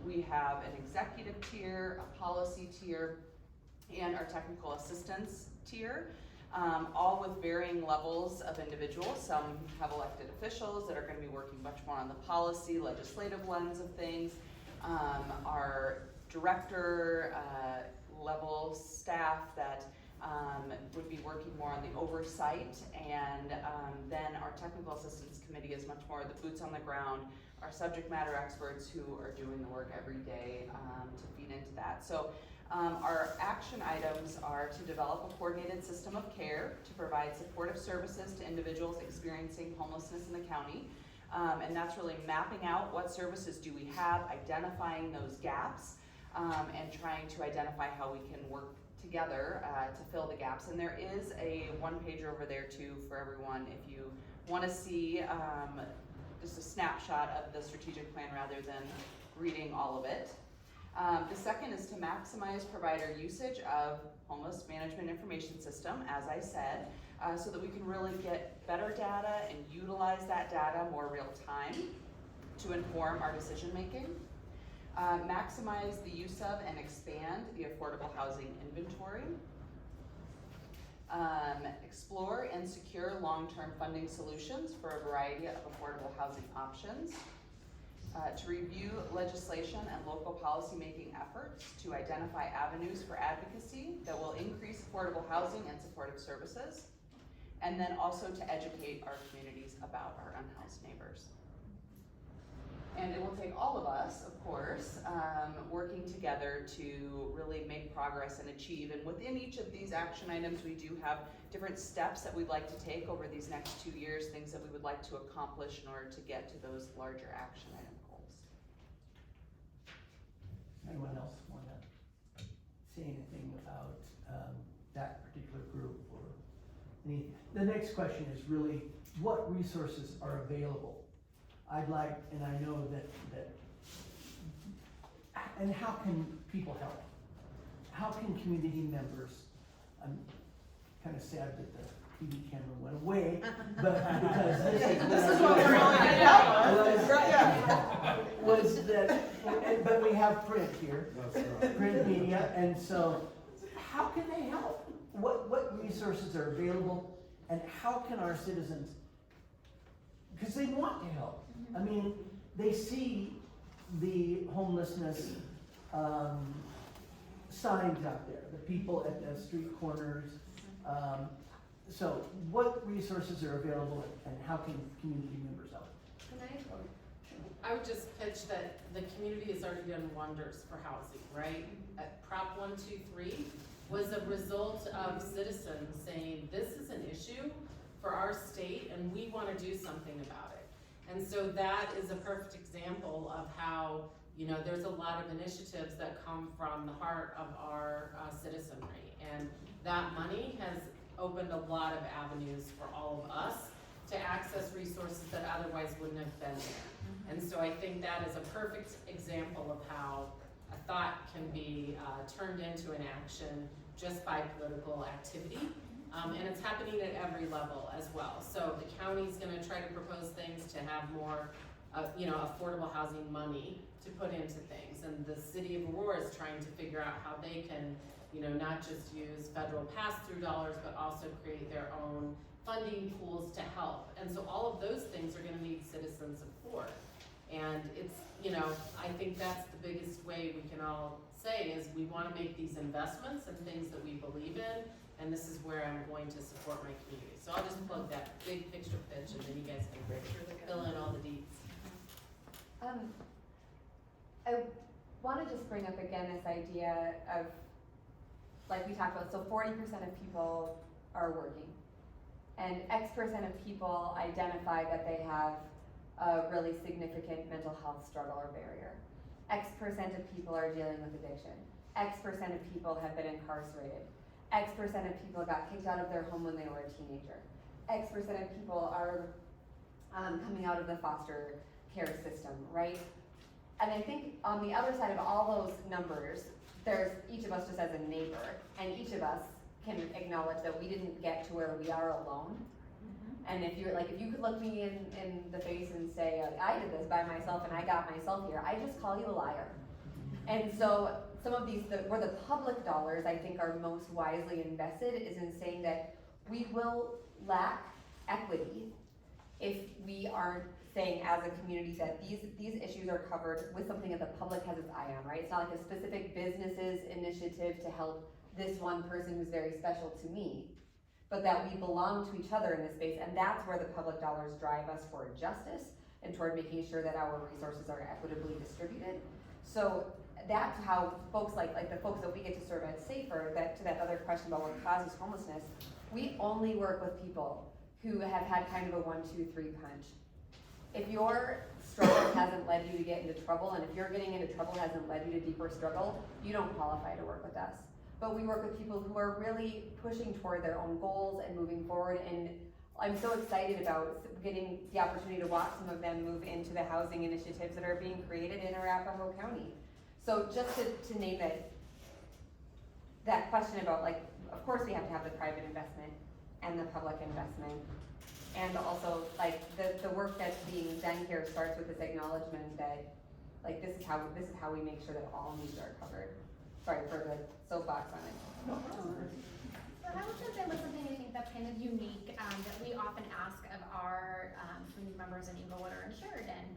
We have an executive tier, a policy tier, and our technical assistance tier. All with varying levels of individuals. Some have elected officials that are going to be working much more on the policy, legislative lens of things. Our director level staff that would be working more on the oversight, and then our technical assistance committee is much more the boots on the ground, our subject matter experts who are doing the work every day to feed into that. So our action items are to develop a coordinated system of care to provide supportive services to individuals experiencing homelessness in the county. And that's really mapping out what services do we have, identifying those gaps, and trying to identify how we can work together to fill the gaps. And there is a one-pager over there too for everyone if you want to see just a snapshot of the strategic plan rather than reading all of it. The second is to maximize provider usage of homeless management information system, as I said, so that we can really get better data and utilize that data more real time to inform our decision making. Maximize the use of and expand the affordable housing inventory. Explore and secure long-term funding solutions for a variety of affordable housing options. To review legislation and local policymaking efforts to identify avenues for advocacy that will increase affordable housing and supportive services. And then also to educate our communities about our unhoused neighbors. And it will take all of us, of course, working together to really make progress and achieve. And within each of these action items, we do have different steps that we'd like to take over these next 2 years, things that we would like to accomplish in order to get to those larger action item goals. Anyone else want to say anything about that particular group or anything? The next question is really what resources are available. I'd like, and I know that, and how can people help? How can community members, I'm kind of sad that the TV camera went away, but because This is what we're on now. was that, but we have print here, print media, and so how can they help? What resources are available, and how can our citizens, because they want to help. I mean, they see the homelessness signs out there, the people at the street corners. So what resources are available, and how can community members help? I would just pitch that the community has already done wonders for housing, right? Prop 123 was a result of citizens saying, this is an issue for our state and we want to do something about it. And so that is a perfect example of how, you know, there's a lot of initiatives that come from the heart of our citizenry. And that money has opened a lot of avenues for all of us to access resources that otherwise wouldn't have been there. And so I think that is a perfect example of how a thought can be turned into an action just by political activity. And it's happening at every level as well. So the county's gonna try to propose things to have more affordable housing money to put into things. And the city of Aurora is trying to figure out how they can, not just use federal pass-through dollars, but also create their own funding pools to help. And so all of those things are gonna need citizen support. And it's, I think that's the biggest way we can all say is we wanna make these investments in things that we believe in, and this is where I'm going to support my community. So I'll just plug that big picture pitch, and then you guys can fill in all the deets. I wanna just bring up again this idea of, like we talked about, so 40% of people are working. And X% of people identify that they have a really significant mental health struggle or barrier. X% of people are dealing with addiction. X% of people have been incarcerated. X% of people got kicked out of their home when they were a teenager. X% of people are coming out of the foster care system, right? And I think on the other side of all those numbers, there's each of us just as a neighbor, and each of us can acknowledge that we didn't get to where we are alone. And if you could look me in the face and say, I did this by myself and I got myself here, I just call you a liar. And so some of these, where the public dollars I think are most wisely invested is in saying that we will lack equity if we aren't saying as a community that these issues are covered with something that the public has its eye on, right? It's not like a specific business's initiative to help this one person who's very special to me, but that we belong to each other in this space, and that's where the public dollars drive us toward justice and toward making sure that our resources are equitably distributed. So that's how folks like the folks that we get to serve at Safer, to that other question about what causes homelessness, we only work with people who have had kind of a 1, 2, 3 punch. If your struggle hasn't led you to get into trouble, and if you're getting into trouble hasn't led you to deeper struggle, you don't qualify to work with us. But we work with people who are really pushing toward their own goals and moving forward, and I'm so excited about getting the opportunity to watch some of them move into the housing initiatives that are being created in Arapahoe County. So just to name it, that question about, of course we have to have the private investment and the public investment, and also the work that's being done here starts with this acknowledgement that this is how we make sure that all needs are covered. Sorry for the soapbox on it. So I would jump in with something I think that's kind of unique that we often ask of our community members in Englewood or in Sheridan.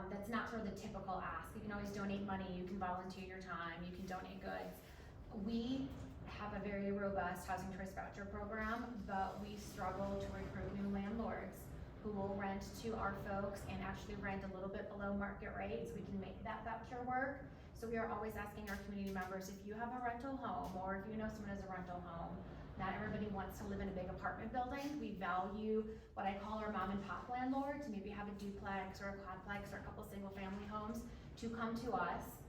That's not sort of the typical ask. You can always donate money, you can volunteer your time, you can donate goods. We have a very robust housing choice voucher program, but we struggle to recruit new landlords who will rent to our folks and actually rent a little bit below market rate so we can make that voucher work. So we are always asking our community members, if you have a rental home or if you know someone has a rental home, not everybody wants to live in a big apartment building. We value what I call our mom and pop landlords, maybe have a duplex or a quadplex or a couple single family homes, to come to us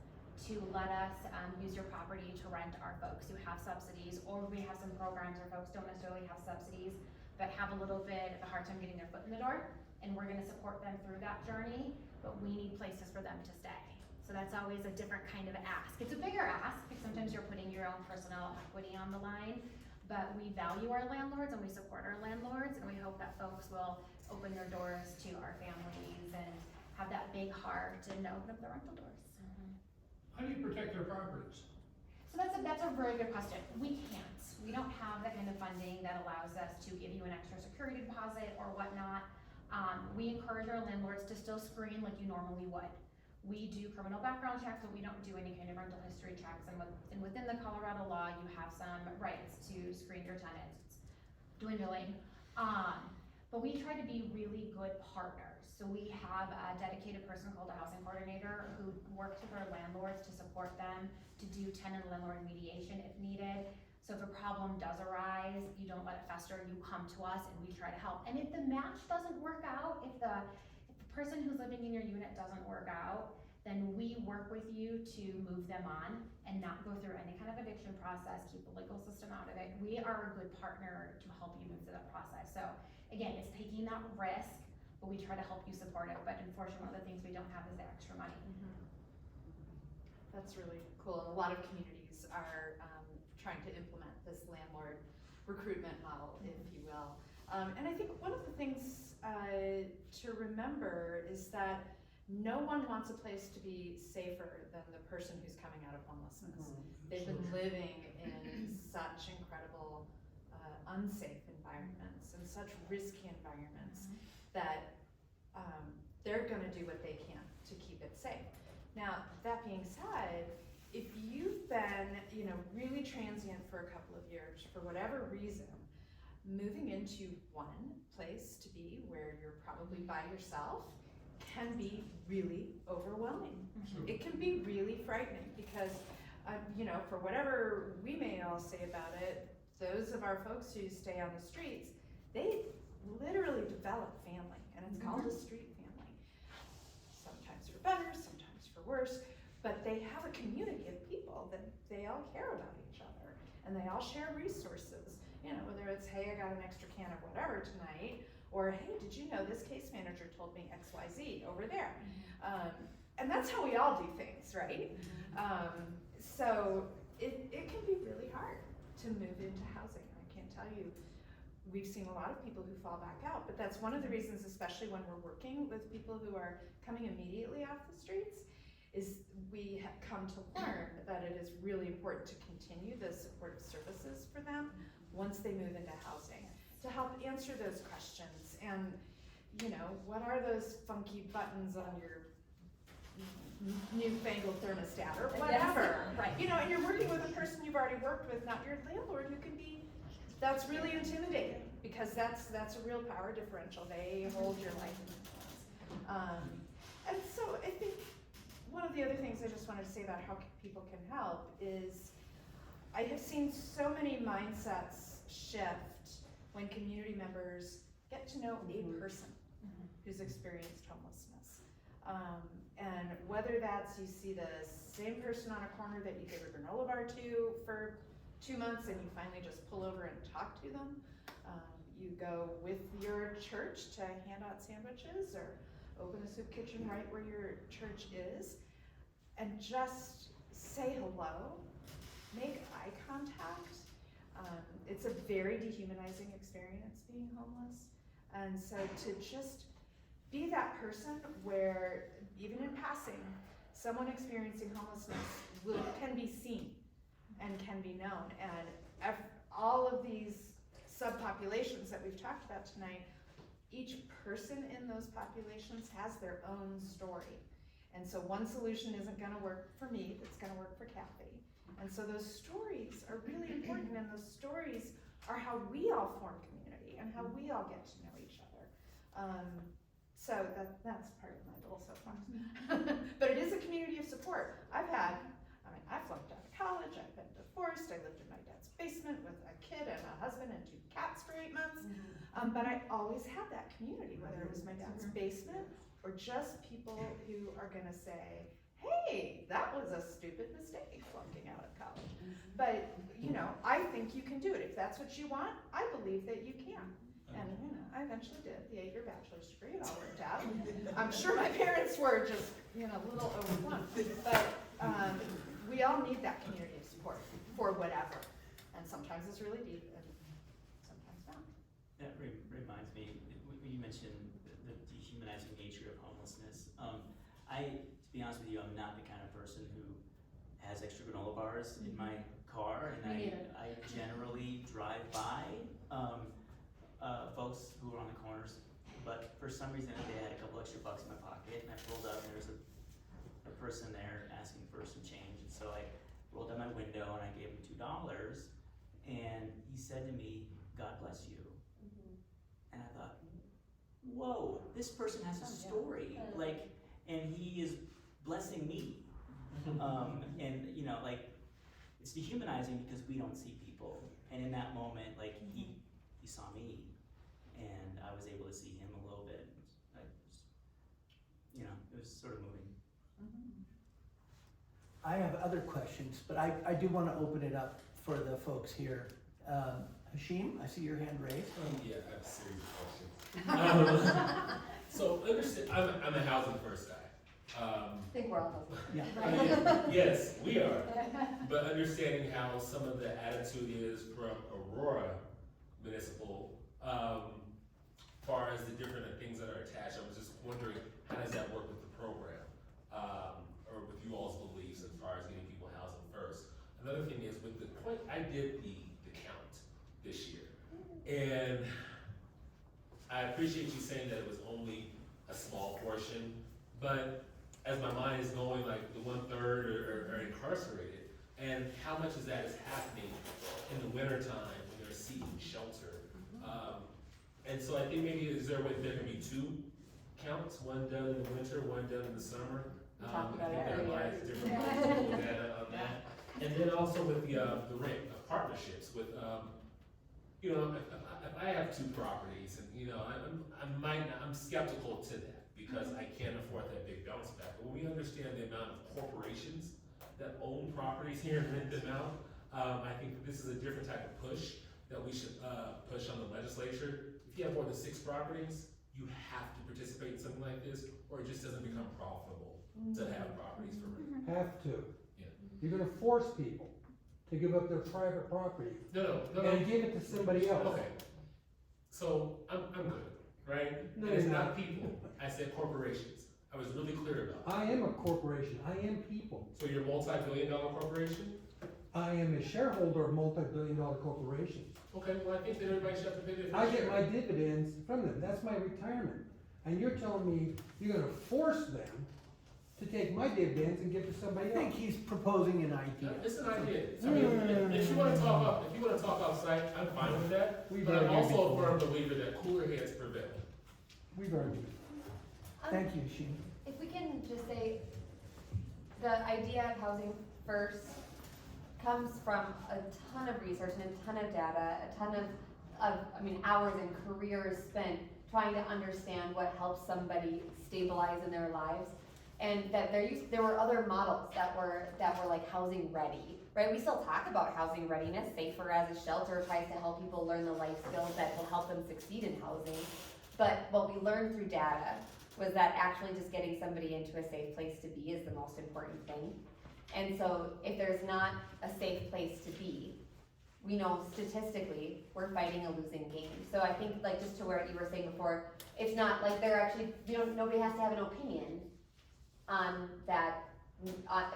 to let us use your property to rent our folks who have subsidies, or we have some programs where folks don't necessarily have subsidies, but have a little bit of a hard time getting their foot in the door, and we're gonna support them through that journey, but we need places for them to stay. So that's always a different kind of ask. It's a bigger ask, because sometimes you're putting your own personal equity on the line, but we value our landlords and we support our landlords, and we hope that folks will open their doors to our families and have that big heart and open up the rental doors. How do you protect their properties? So that's a very good question. We can't. We don't have the kind of funding that allows us to give you an extra security deposit or whatnot. We encourage our landlords to still screen like you normally would. We do criminal background checks, but we don't do any kind of rental history checks. And within the Colorado law, you have some rights to screen your tenants. It's dwindling. But we try to be really good partners. So we have a dedicated person called a housing coordinator who works with our landlords to support them to do tenant landlord mediation if needed. So if a problem does arise, you don't let it fester, you come to us and we try to help. And if the match doesn't work out, if the person who's living in your unit doesn't work out, then we work with you to move them on and not go through any kind of eviction process, keep the legal system out of it. We are a good partner to help you move through that process. So again, it's taking that risk, but we try to help you support it. But unfortunately, one of the things we don't have is the extra money. That's really cool. A lot of communities are trying to implement this landlord recruitment model, if you will. And I think one of the things to remember is that no one wants a place to be safer than the person who's coming out of homelessness. They've been living in such incredible, unsafe environments and such risky environments that they're gonna do what they can to keep it safe. Now, that being said, if you've been, really transient for a couple of years, for whatever reason, moving into one place to be where you're probably by yourself can be really overwhelming. It can be really frightening because, for whatever we may all say about it, those of our folks who stay on the streets, they literally develop family, and it's called a street family. Sometimes for better, sometimes for worse, but they have a community of people that they all care about each other, and they all share resources. Whether it's, hey, I got an extra can of whatever tonight, or hey, did you know this case manager told me XYZ over there? And that's how we all do things, right? So it can be really hard to move into housing. I can't tell you, we've seen a lot of people who fall back out, but that's one of the reasons, especially when we're working with people who are coming immediately off the streets, is we have come to learn that it is really important to continue the supportive services for them once they move into housing, to help answer those questions. And, what are those funky buttons on your newfangled thermostat or whatever? Yes, right. And you're working with a person you've already worked with, not your landlord, who can be, that's really intimidating because that's a real power differential. They hold your life in their hands. And so I think one of the other things I just wanted to say about how people can help is I have seen so many mindsets shift when community members get to know a person who's experienced homelessness. And whether that's you see the same person on a corner that you gave a granola bar to for 2 months and you finally just pull over and talk to them. You go with your church to hand out sandwiches or open a soup kitchen right where your church is and just say hello, make eye contact. It's a very dehumanizing experience being homeless. And so to just be that person where, even in passing, someone experiencing homelessness can be seen and can be known. And all of these subpopulations that we've talked about tonight, each person in those populations has their own story. And so one solution isn't gonna work for me, it's gonna work for Kathy. And so those stories are really important, and those stories are how we all form community and how we all get to know each other. So that's part of my little soapbox. But it is a community of support. I flunked out of college, I've been divorced, I lived in my dad's basement with a kid and a husband and 2 cats for 8 months. But I always had that community, whether it was my dad's basement or just people who are gonna say, hey, that was a stupid mistake, flunking out of college. But, I think you can do it. If that's what you want, I believe that you can. And, you know, I eventually did the 8-year bachelor's degree, it all worked out. I'm sure my parents were just, you know, a little overwhelmed, but, we all need that community of support for whatever. And sometimes it's really deep and sometimes not. That reminds me, you mentioned the dehumanizing nature of homelessness. To be honest with you, I'm not the kind of person who has extra granola bars in my car, and Me neither. I generally drive by folks who are on the corners, but for some reason they had a couple extra bucks in my pocket, and I pulled up, and there was a person there asking for some change, and so I rolled down my window and I gave him $2, and he said to me, "God bless you." And I thought, whoa, this person has a story, like, and he is blessing me. And you know, like, it's dehumanizing because we don't see people. And in that moment, like, he saw me, and I was able to see him a little bit. You know, it was sort of moving. I have other questions, but I do want to open it up for the folks here. Hashim, I see your hand raised. Yeah, I have a series of questions. So understand, I'm a housing first guy. I think we're all Yeah. Yes, we are. But understanding how some of the attitude is from Aurora Municipal, far as the different things that are attached, I was just wondering, how does that work with the program? Or with you all's beliefs as far as getting people housing first? Another thing is, with the point, I did the count this year. And I appreciate you saying that it was only a small portion, but as my mind is going, like, the 1/3 are incarcerated, and how much of that is happening in the wintertime when they're seeking shelter? And so I think maybe, is there a way there can be 2 counts, one done in the winter, one done in the summer? We talked about I think it there earlier. lies different ways to pull data on that. And then also with the rent partnerships with, you know, if I have 2 properties, and, you know, I'm skeptical to that, because I can't afford that big bounce back. But when we understand the amount of corporations that own properties here and rent them out, I think that this is a different type of push that we should push on the legislature. If you have more than 6 properties, you have to participate in something like this, or it just doesn't become profitable to have properties for rent. Have to. Yeah. You're gonna force people to give up their private property No. and give it to somebody else. Okay. So I'm good, right? No, And it's you're not not. people. I said corporations. I was really clear about that. I am a corporation, I am people. So you're a multi-billion-dollar corporation? I am a shareholder of multi-billion-dollar corporations. Okay, well, I think that everybody should have to pay their fair I get share. my dividends from them, that's my retirement. And you're telling me you're gonna force them to take my dividends and give to I somebody think else? he's proposing an idea. It's an idea. I mean, if you wanna talk outside, I'm fine with that. We've But I'm argued also a before. firm believer that cooler heads prevail. We've argued. Thank you, Hashim. If we can just say, the idea of housing first comes from a ton of research and a ton of data, a ton of hours and careers spent trying to understand what helps somebody stabilize in their lives. And that there were other models that were like housing ready, right? We still talk about housing readiness. Safer as a Shelter tries to help people learn the life skills that will help them succeed in housing. But what we learned through data was that actually just getting somebody into a safe place to be is the most important thing. And so if there's not a safe place to be, we know statistically we're fighting a losing game. So I think, like, just to what you were saying before, it's not like they're actually, nobody has to have an opinion on that.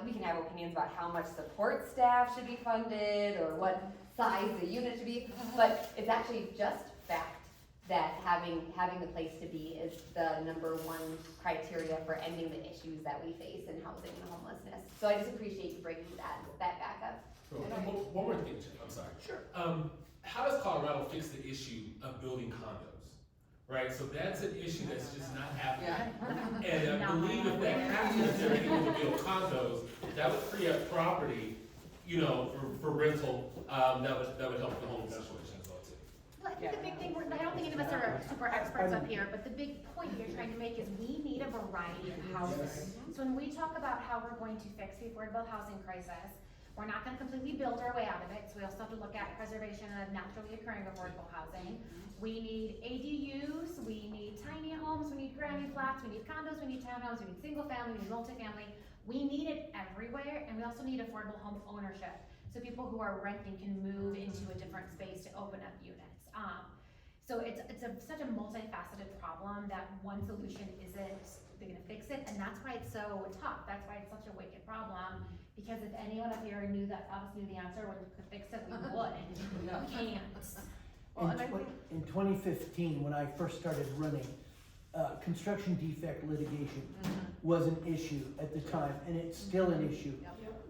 We can have opinions about how much support staff should be funded or what size the unit should be, but it's actually just fact that having the place to be is the #1 criteria for ending the issues that we face in housing and homelessness. So I just appreciate you bringing that back up. So, one more thing, Chip, I'm sorry. Sure. How does Colorado fix the issue of building condos? Right, so that's an issue that's just not happening. And I believe if that happened, if they're able to build condos, that would free up property, you know, for rental, that would help the homeless situation as well too. Well, I think the big thing, I don't think any of us are super experts up here, but the big point you're trying to make is we need a variety of housing. So when we talk about how we're going to fix the affordable housing crisis, We're not gonna completely build our way out of it, so we also have to look at preservation of naturally occurring affordable housing. We need ADUs, we need tiny homes, we need granny flats, we need condos, we need townhomes, we need single family, we need multifamily. We need it everywhere, and we also need affordable home ownership. So people who are renting can move into a different space to open up units. So it's such a multifaceted problem that one solution isn't gonna fix it, and that's why it's so tough. That's why it's such a wicked problem, because if anyone up here knew the answer, could fix it, we would. We can't. Well, and I think, In 2015, when I first started running, construction defect litigation was an issue at the time, and it's still an issue.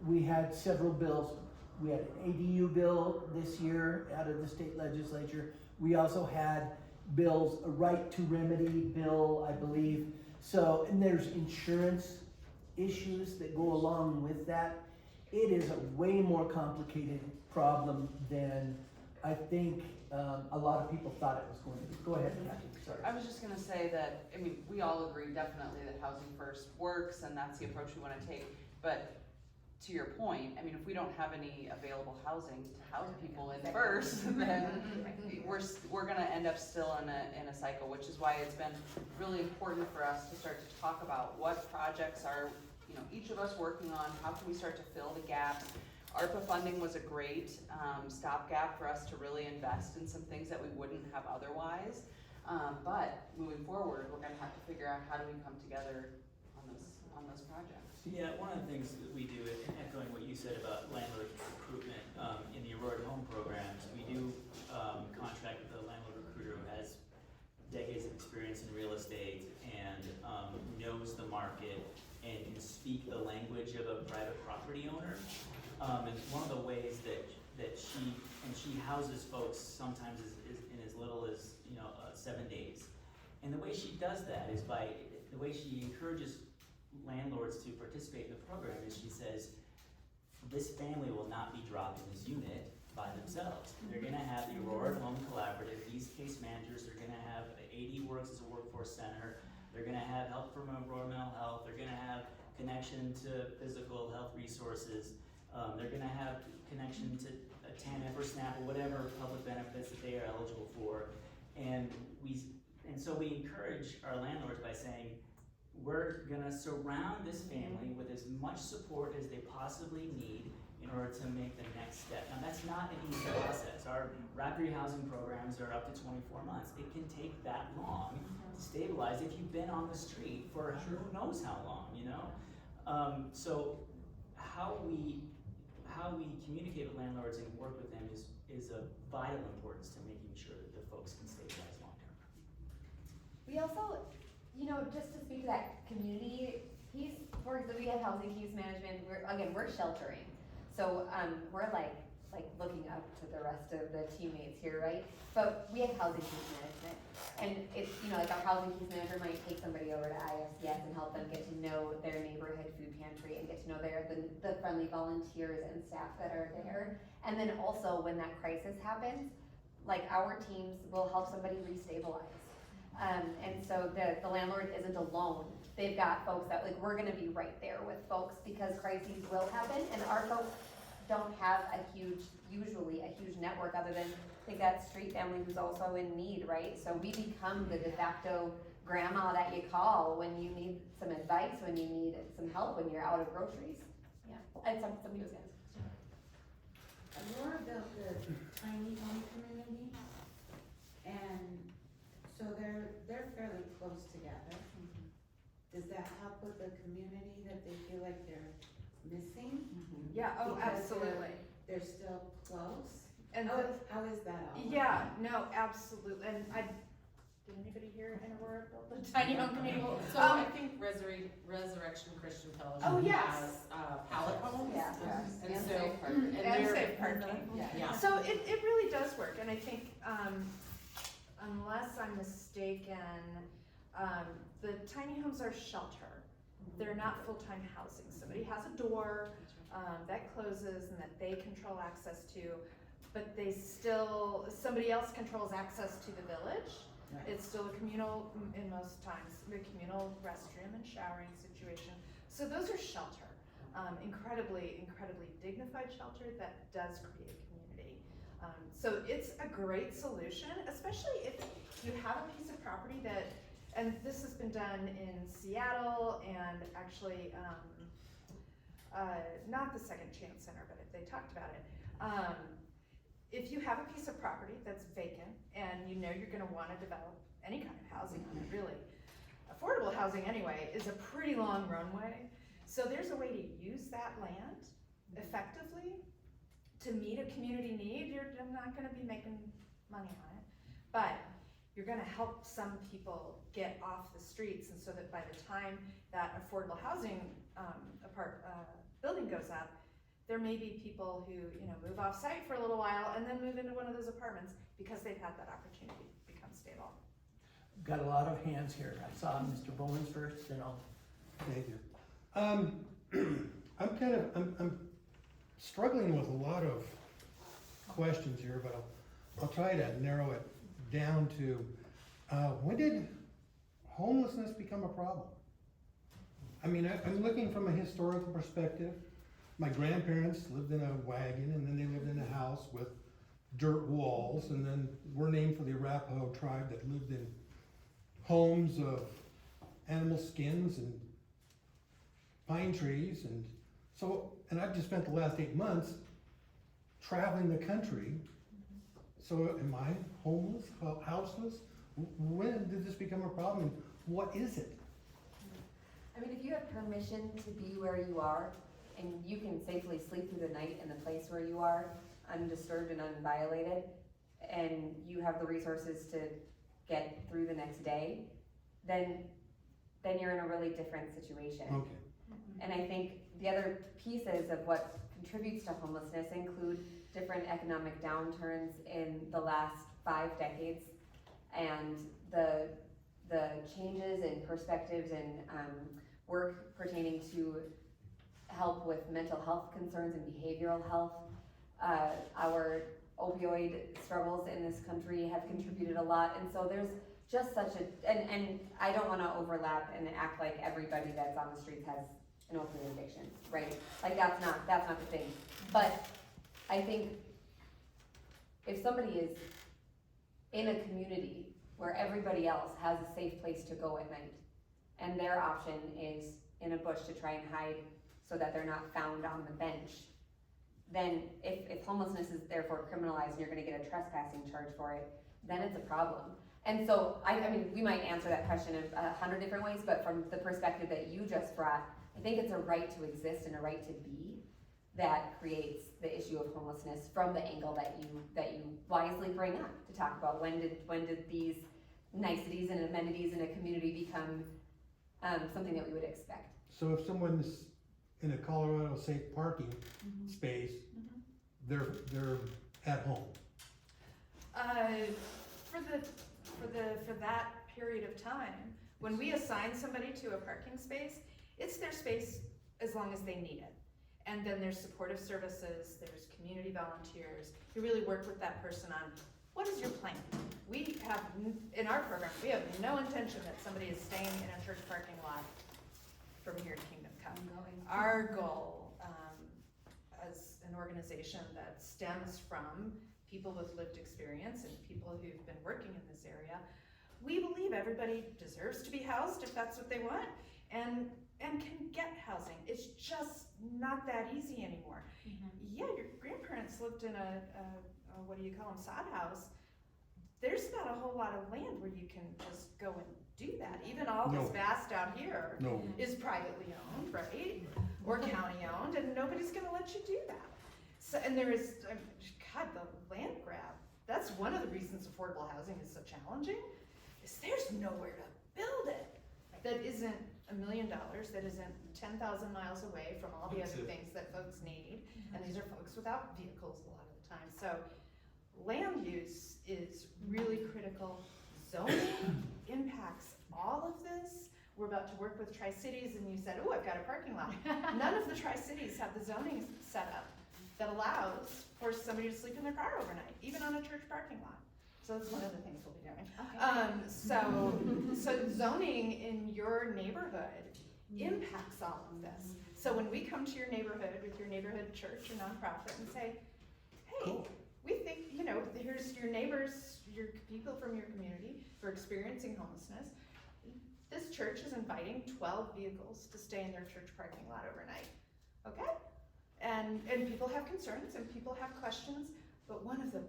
We had several bills. We had an ADU bill this year out of the state legislature. We also had bills, a right to remedy bill, I believe. So, and there's insurance issues that go along with that. It is a way more complicated problem than I think a lot of people thought it was going to be. Go ahead, Kathy, sorry. I was just gonna say that, I mean, we all agree definitely that housing first works and that's the approach we wanna take. But to your point, I mean, if we don't have any available housing to house people in first, then we're gonna end up still in a cycle, which is why it's been really important for us to start to talk about what projects are, you know, each of us working on, how can we start to fill the gaps. ARPA funding was a great stopgap for us to really invest in some things that we wouldn't have otherwise. But moving forward, we're gonna have to figure out how do we come together on those projects. Yeah, one of the things that we do, and echoing what you said about landlord recruitment, in the Aurora home programs, we do contract with a landlord recruiter who has decades of experience in real estate and knows the market and can speak the language of a private property owner. And one of the ways that she houses folks sometimes is in as little as 7 days. And the way she does that is by the way she encourages landlords to participate in the program is she says, this family will not be dropped in this unit by themselves. They're gonna have the Aurora Home Collaborative, these case managers, they're gonna have AD Works as a workforce center, they're gonna have help from Aurora Mental Health, they're gonna have connection to physical health resources, they're gonna have connection to a TANF or SNAP or whatever public benefits that they are eligible for. And so we encourage our landlords by saying, we're gonna surround this family with as much support as they possibly need in order to make the next step. Now that's not an easy process. Our rapid rehousing programs are up to 24 months. It can take that long to stabilize if you've been on the street for who knows how long, you know? So how we communicate with landlords and work with them is of vital importance to making sure that the folks can stabilize long term. We also, just to speak to that community piece, for example, we have housing case management, we're sheltering. So, we're like looking up to the rest of the teammates here, right? But we have housing case management. And it's, like our housing case manager might take somebody over to ISDS and help them get to know their neighborhood food pantry and get to know the friendly volunteers and staff that are there. And then also when that crisis happens, like our teams will help somebody restabilize. And so the landlord isn't alone. They've got folks that, we're gonna be right there with folks because crises will happen, and our folks don't have usually a huge network other than they've got street family who's also in need, right? So we become the de facto grandma that you call when you need some advice, when you need some help, when you're out of groceries. Yeah, and somebody was gonna ask. Aurora built the tiny home community, and so they're fairly close together. Does that help with the community that they feel like they're missing? Yeah, oh, Because absolutely. They're still close? And How is that all? yeah, no, absolutely. And did anybody here in Aurora build the tiny home community? So I think Resurrection Christian Fellowship Oh, yes. has pallet homes. Yeah. And so, safe parking. And safe parking. Yeah. So it really does work, and I think, unless I'm mistaken, the tiny homes are shelter. They're not full-time housing. Somebody has a door that closes and that they control access to, but somebody else controls access to the village. Right. It's still a communal, in most times, a communal restroom and showering situation. So those are shelter. incredibly dignified shelter that does create community. So it's a great solution, especially if you have a piece of property that, and this has been done in Seattle and actually, not the Second Chance Center, but if they talked about it. If you have a piece of property that's vacant and you know you're gonna wanna develop any kind of housing on it, really, affordable housing anyway, is a pretty long runway. So there's a way to use that land effectively to meet a community need. You're not gonna be making money on it, but you're gonna help some people get off the streets, and so that by the time that affordable housing building goes up, there may be people who, you know, move off site for a little while and then move into one of those apartments because they've had that opportunity to become stable. Got a lot of hands here. I saw Mr. Bowens first, then I'll. Thank you. I'm struggling with a lot of questions here, but I'll try to narrow it down to, when did homelessness become a problem? I mean, I'm looking from a historical perspective. My grandparents lived in a wagon, and then they lived in a house with dirt walls, and then we're named for the Arapahoe tribe that lived in homes of animal skins and pine trees, and I've just spent the last 8 months traveling the country. So am I homeless, houseless? When did this become a problem? What is it? I mean, if you have permission to be where you are, and you can safely sleep through the night in the place where you are, undisturbed and unviolated, and you have the resources to get through the next day, then you're in a really different situation. Okay. And I think the other pieces of what contributes to homelessness include different economic downturns in the last 5 decades, and the changes in perspectives and work pertaining to help with mental health concerns and behavioral health. Our opioid struggles in this country have contributed a lot, and so there's just such a, and I don't wanna overlap and act like everybody that's on the streets has an opioid addiction, right? Like that's not the thing. But I think if somebody is in a community where everybody else has a safe place to go at night, and their option is in a bush to try and hide so that they're not found on the bench, then if homelessness is therefore criminalized and you're gonna get a trespassing charge for it, then it's a problem. And so, I mean, we might answer that question in 100 different ways, but from the perspective that you just brought, I think it's a right to exist and a right to be that creates the issue of homelessness from the angle that you wisely bring up to talk about when did these niceties and amenities in a community become something that we would expect. So if someone's in a Colorado safe parking space, they're at home. For that period of time, when we assign somebody to a parking space, it's their space as long as they need it. And then there's supportive services, there's community volunteers who really work with that person on what is your plan. We have, in our program, we have no intention that somebody is staying in a church parking lot from here to Kingdom Come. Our goal as an organization that stems from people with lived experience and people who've been working in this area, we believe everybody deserves to be housed if that's what they want, and can get housing. It's just not that easy anymore. Yeah, your grandparents lived in a what do you call them, sod house. There's not a whole lot of land where you can just go and do that. Even all this vast out here is privately owned, right? Or county owned, and nobody's gonna let you do that. So, and there is, God, the land grab. That's one of the reasons affordable housing is so challenging, is there's nowhere to build it that isn't $1 million, that isn't 10,000 miles away from all the other things that folks need. And these are folks without vehicles a lot of the time. So land use is really critical. Zoning impacts all of this. We're about to work with Tri-Cities, and you said, oh, I've got a parking lot. None of the Tri-Cities have the zoning set up that allows for somebody to sleep in their car overnight, even on a church parking lot. So that's one of the things we'll be doing. So zoning in your neighborhood impacts all of this. So when we come to your neighborhood with your neighborhood church or nonprofit and say, hey, Cool. we think, here's your neighbors, your people from your community who are experiencing homelessness. This church is inviting 12 vehicles to stay in their church parking lot overnight, okay? And people have concerns and people have questions, but one of the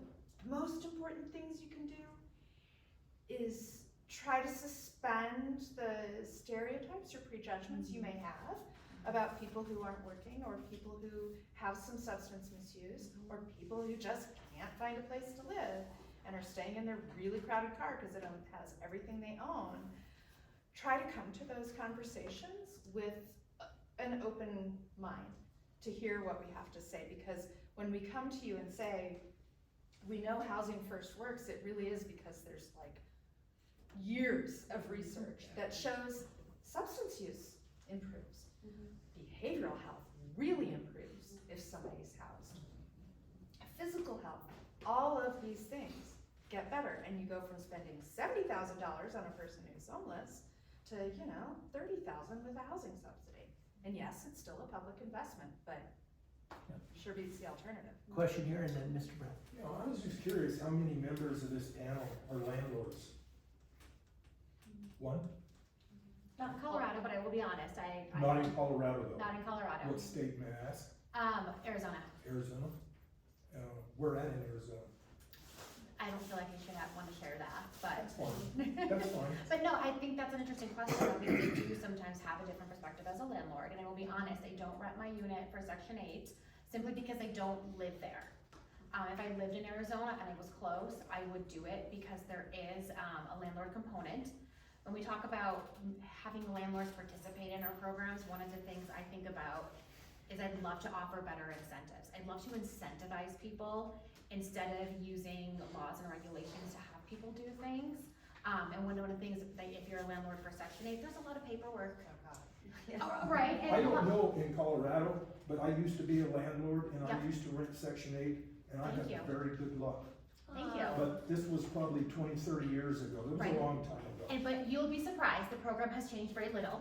most important things you can do is try to suspend the stereotypes or prejudgments you may have about people who aren't working, or people who have some substance misuse, or people who just can't find a place to live and are staying in their really crowded car because it has everything they own. Try to come to those conversations with an open mind to hear what we have to say, because when we come to you and say, we know Housing First works, it really is because there's like years of research that shows substance use improves. Behavioral health really improves if somebody's housed. Physical health, all of these things get better, and you go from spending $70,000 on a person who's homeless to, $30,000 with a housing subsidy. And yes, it's still a public investment, but sure beats the alternative. Question here, and then Mr. Brown. I was just curious, how many members of this panel are landlords? One? Not in Colorado, but I will be honest, Not in Colorado though? Not in Colorado. What state may I ask? Arizona. Arizona? Where at in Arizona? I don't feel like I should want to share that, but. That's fine. That's fine. But no, I think that's an interesting question, because I do sometimes have a different perspective as a landlord, and I will be honest, I don't rent my unit for Section 8, simply because I don't live there. If I lived in Arizona and I was close, I would do it, because there is a landlord component. When we talk about having landlords participate in our programs, one of the things I think about is I'd love to offer better incentives. I'd love to incentivize people instead of using laws and regulations to have people do things. And one of the things that if you're a landlord for Section 8, there's a lot of paperwork. Right. I don't know in Colorado, but I used to be a landlord and I Yep. used to rent Section 8, and I Thank had you. very good luck. Thank you. But this was probably 20, 30 years ago. It was Right. a long time ago. But you'll be surprised, the program has changed very little.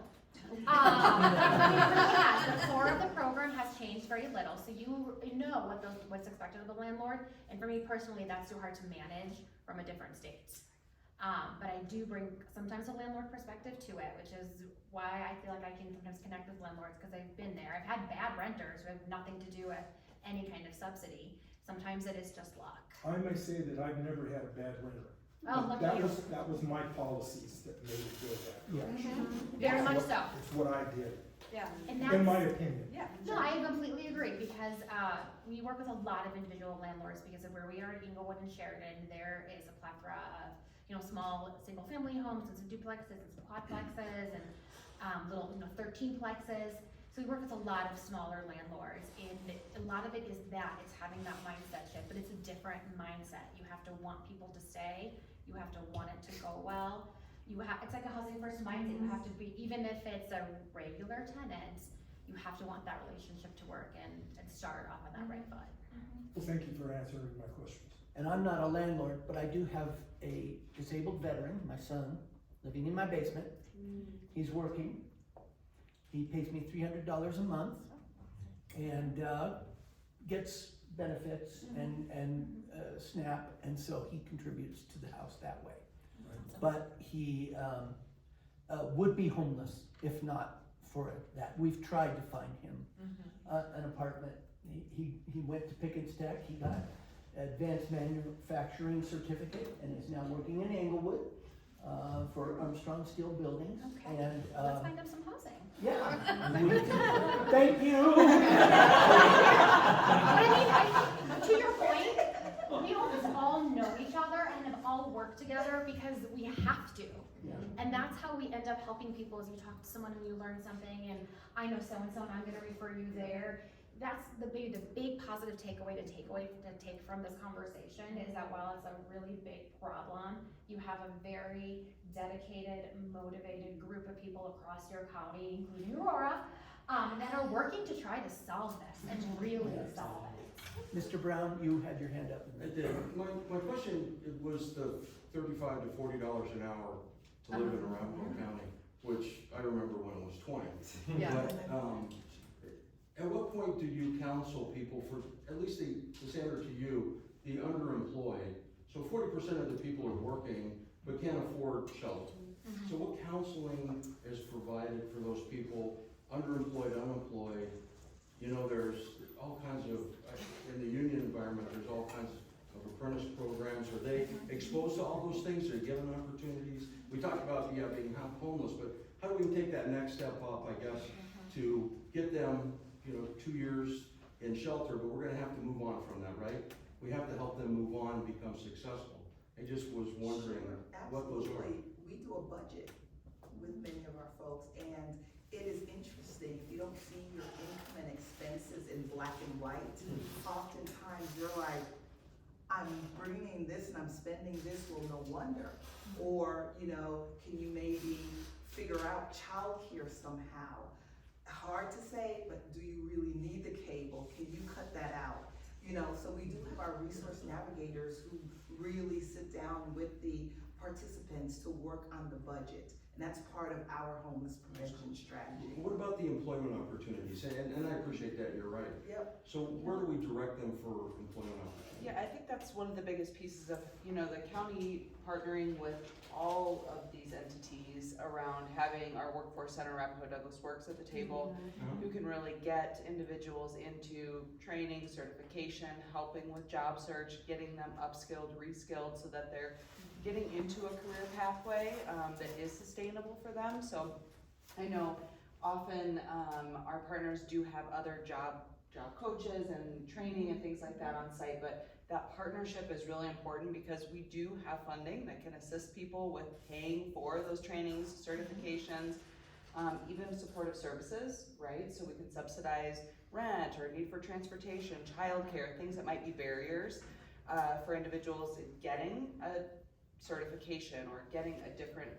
It really has. The core of the program has changed very little, so you know what's expected of the landlord. And for me personally, that's too hard to manage from a different state. But I do bring sometimes a landlord perspective to it, which is why I feel like I can sometimes connect with landlords, because I've been there. I've had bad renters who have nothing to do with any kind of subsidy. Sometimes it is just luck. I may say that I've never had a bad renter. Oh, But lucky you. that was my policies that made it go that way. Very much so. It's what I did, Yeah. And in my that's, opinion. Yeah. no, I completely agree, because we work with a lot of individual landlords, because of where we are at Inglewood and Sheridan, there is a plethora of, small single-family homes and some duplexes and some quadplexes and little, 13plexes. So we work with a lot of smaller landlords, and a lot of it is that, it's having that mindset shift, but it's a different mindset. You have to want people to stay, you have to want it to go well. It's like a Housing First mindset, you have to be, even if it's a regular tenant, you have to want that relationship to work and start off on that right foot. Well, thank you for answering my questions. And I'm not a landlord, but I do have a disabled veteran, my son, living in my basement. He's working. He pays me $300 a month and gets benefits and SNAP, and so he contributes to the house that way. But he would be homeless if not for that. We've tried to find him an apartment. He went to Pickens Tech. He got advanced manufacturing certificate and is now working in Englewood for Armstrong Steel Buildings. Okay. And Let's find him some housing. yeah, thank you. But I mean, to your point, we almost all know each other and have all worked together because we have to. Yeah. And that's how we end up helping people, is you talk to someone and you learn something, and I know so-and-so and I'm gonna refer you there. That's the big positive takeaway to take from this conversation, is that while it's a really big problem, you have a very dedicated, motivated group of people across your county, including Aurora, that are working to try to solve this and really solve it. Mr. Brown, you had your hand up. I did. My question was the $35 to $40 an hour to live in Arapahoe County. which I remember when it was 20. Yeah. But, at what point do you counsel people for, at least the Sandra to you, the underemployed? So 40% of the people are working but can't afford shelter. So what counseling is provided for those people, underemployed, unemployed? You know, there's all kinds of, in the union environment, there's all kinds of apprentice programs. Are they exposed to all those things? Are they given opportunities? We talked about, yeah, being homeless, but how do we take that next step up, I guess, to get them, 2 years in shelter, but we're gonna have to move on from that, right? We have to help them move on and become successful. I just was wondering what those are. Absolutely. We do a budget with many of our folks, and it is interesting. If you don't see your income and expenses in black and white, oftentimes you're like, I'm bringing this and I'm spending this, well, no wonder. Or, can you maybe figure out childcare somehow? Hard to say, but do you really need the cable? Can you cut that out? So we do have our resource navigators who really sit down with the participants to work on the budget. And that's part of our homeless prevention strategy. What about the employment opportunities? And I appreciate that, you're right. Yep. So where do we direct them for employment opportunities? Yeah, I think that's one of the biggest pieces of, the county partnering with all of these entities around having our workforce center, Arapahoe Douglas Works at the table, who can really get individuals into training, certification, helping with job search, getting them upskilled, reskilled, so that they're getting into a career pathway that is sustainable for them. So I know often our partners do have other job coaches and training and things like that on site, but that partnership is really important because we do have funding that can assist people with paying for those trainings, certifications, even supportive services, right? So we can subsidize rent or need for transportation, childcare, things that might be barriers for individuals in getting a certification or getting a different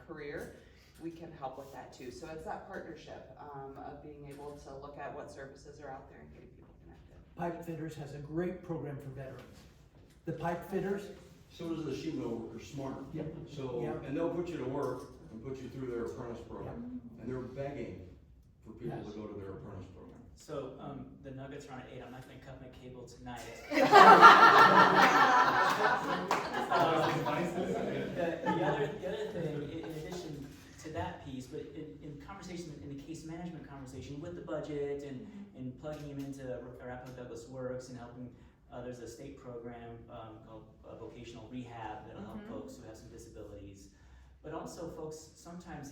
career. We can help with that too. So it's that partnership of being able to look at what services are out there and getting people connected. Pipe Fitters has a great program for veterans. The Pipe Fitters, So does the sheet metal worker, SMART. Yep. So, Yep. and they'll put you to work and put you through their apprentice program. And they're begging for people to go to their apprentice program. So, the Nuggets are on at 8, I'm not gonna cut my cable tonight. The other thing, in addition to that piece, but in conversation, in the case management conversation with the budget and plugging them into Arapahoe Douglas Works and helping, there's a state program called vocational rehab that'll help folks who have some disabilities. But also folks sometimes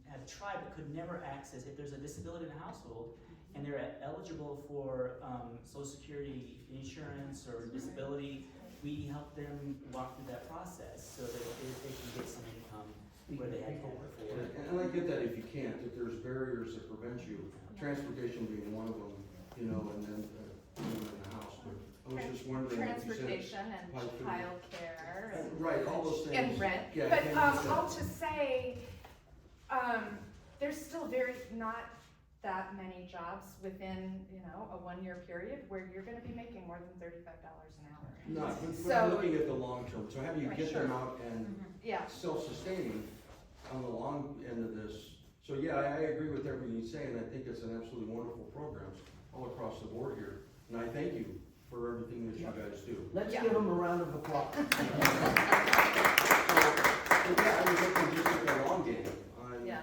have tried but could never access, if there's a disability in the household and they're eligible for Social Security insurance or disability, we help them walk through that process so that they can get some income where they had before. And I get that if you can't, if there's barriers that prevent you, transportation being one of them, and then in the house. But I was just wondering if you said. Transportation and pipe fitters. childcare and. Right, all those things. And rent, Yeah, but can't I'll just say, there's still not that many jobs within, a 1-year period where you're gonna be making more than $35 an hour. No, but I'm So- looking at the long term, so how do you Right, get them sure. out and Yeah, self-sustaining on the long end of this? So yeah, I agree with everything you say, and I think it's an absolutely wonderful program all across the board here. And I thank you for everything that you guys do. let's give them a round of applause. So yeah, I was looking just at the long game. yeah.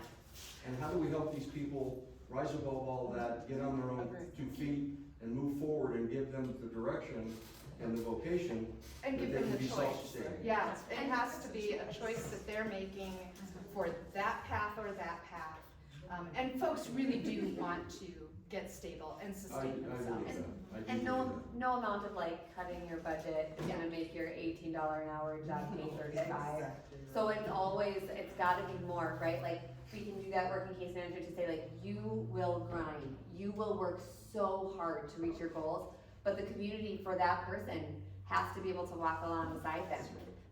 And how do we help these people rise above all that, get on their own 2 feet, and move forward and give them the direction and the vocation And that give they them can the be choice. self-sustaining? Yeah, it has to be a choice that they're making for that path or that path. And folks really do want to get stable and I sustain believe themselves. that. I do And believe no amount of cutting your budget is gonna make your $18 an hour job pay 35. So it's gotta be more, right? We can do that working case manager to say you will grind, you will work so hard to reach your goals, but the community for that person has to be able to walk alongside them.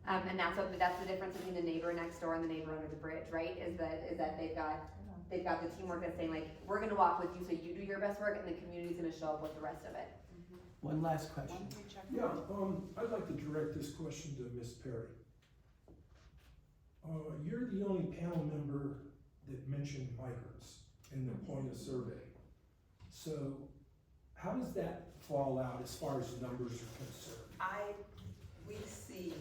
And that's the difference between the neighbor next door and the neighbor under the bridge, right? Is that they've got the teamwork that's saying we're gonna walk with you so you do your best work and the community's gonna show up with the rest of it. One last question. Yeah, I'd like to direct this question to Ms. Perry. You're the only panel member that mentioned migrants in the point of survey. So how does that fall out as far as numbers are concerned? We see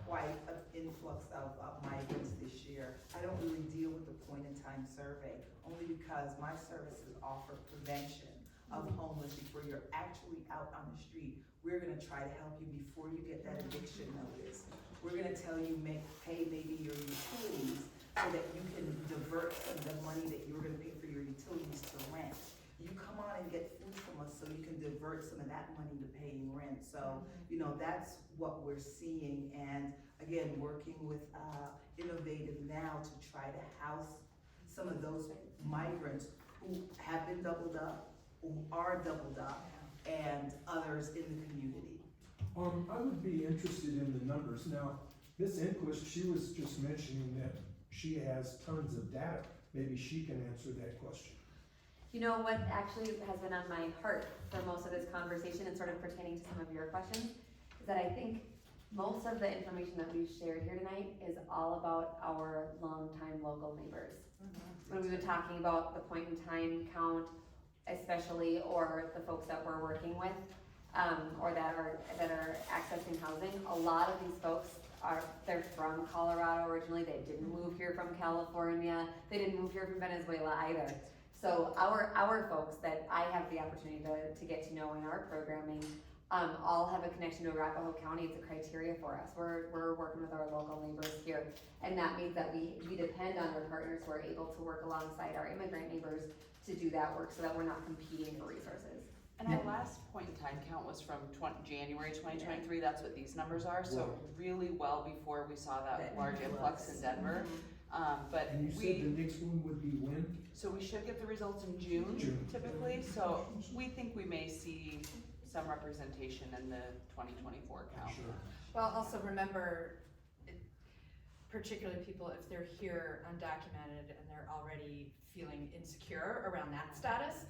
quite an influx of migrants this year. I don't really deal with the point in time survey, only because my services offer prevention of homeless before you're actually out on the street. We're gonna try to help you before you get that eviction notice. We're gonna tell you, pay maybe your utilities so that you can divert some of the money that you were gonna pay for your utilities to rent. You come on and get food from us so you can divert some of that money to paying rent. So, you know, that's what we're seeing. And again, working with Innovative now to try to house some of those migrants who have been doubled up, who are doubled up, and others in the community. I would be interested in the numbers. Now, Ms. Enquist, she was just mentioning that she has tons of data. Maybe she can answer that question. You know what actually has been on my heart for most of this conversation and sort of pertaining to some of your questions is that I think most of the information that we've shared here tonight is all about our longtime local neighbors. When we were talking about the point in time count, especially, or the folks that we're working with, or that are accessing housing, a lot of these folks they're from Colorado originally. They didn't move here from California. They didn't move here from Venezuela either. So our folks that I have the opportunity to get to know in our programming, all have a connection to Arapahoe County. It's a criteria for us. We're working with our local neighbors here, and that means that we depend on our partners who are able to work alongside our immigrant neighbors to do that work, so that we're not competing for resources. And our last point in time count was from January 2023, that's what these numbers are, so really well before we saw that large influx in Denver. But And you said the next one would be when? so we should get the results in June typically, so we think we may see some representation in the 2024 count. Sure. Well, also remember, particularly people, if they're here undocumented and they're already feeling insecure around that status,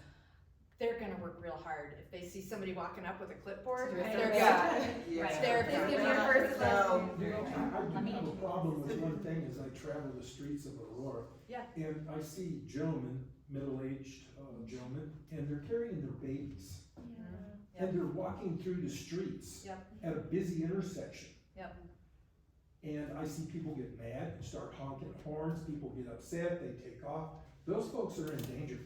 they're gonna work real hard. If they see somebody walking up with a clipboard, they're therapists, give me your first So, You know, I do have a problem with one thing as I travel the streets of Aurora. Yeah. And I see gentlemen, middle-aged gentlemen, and they're carrying their babies. And they're walking through the streets Yep. at a busy intersection. Yep. And I see people get mad and start honking horns, people get upset, they take off. Those folks are in danger.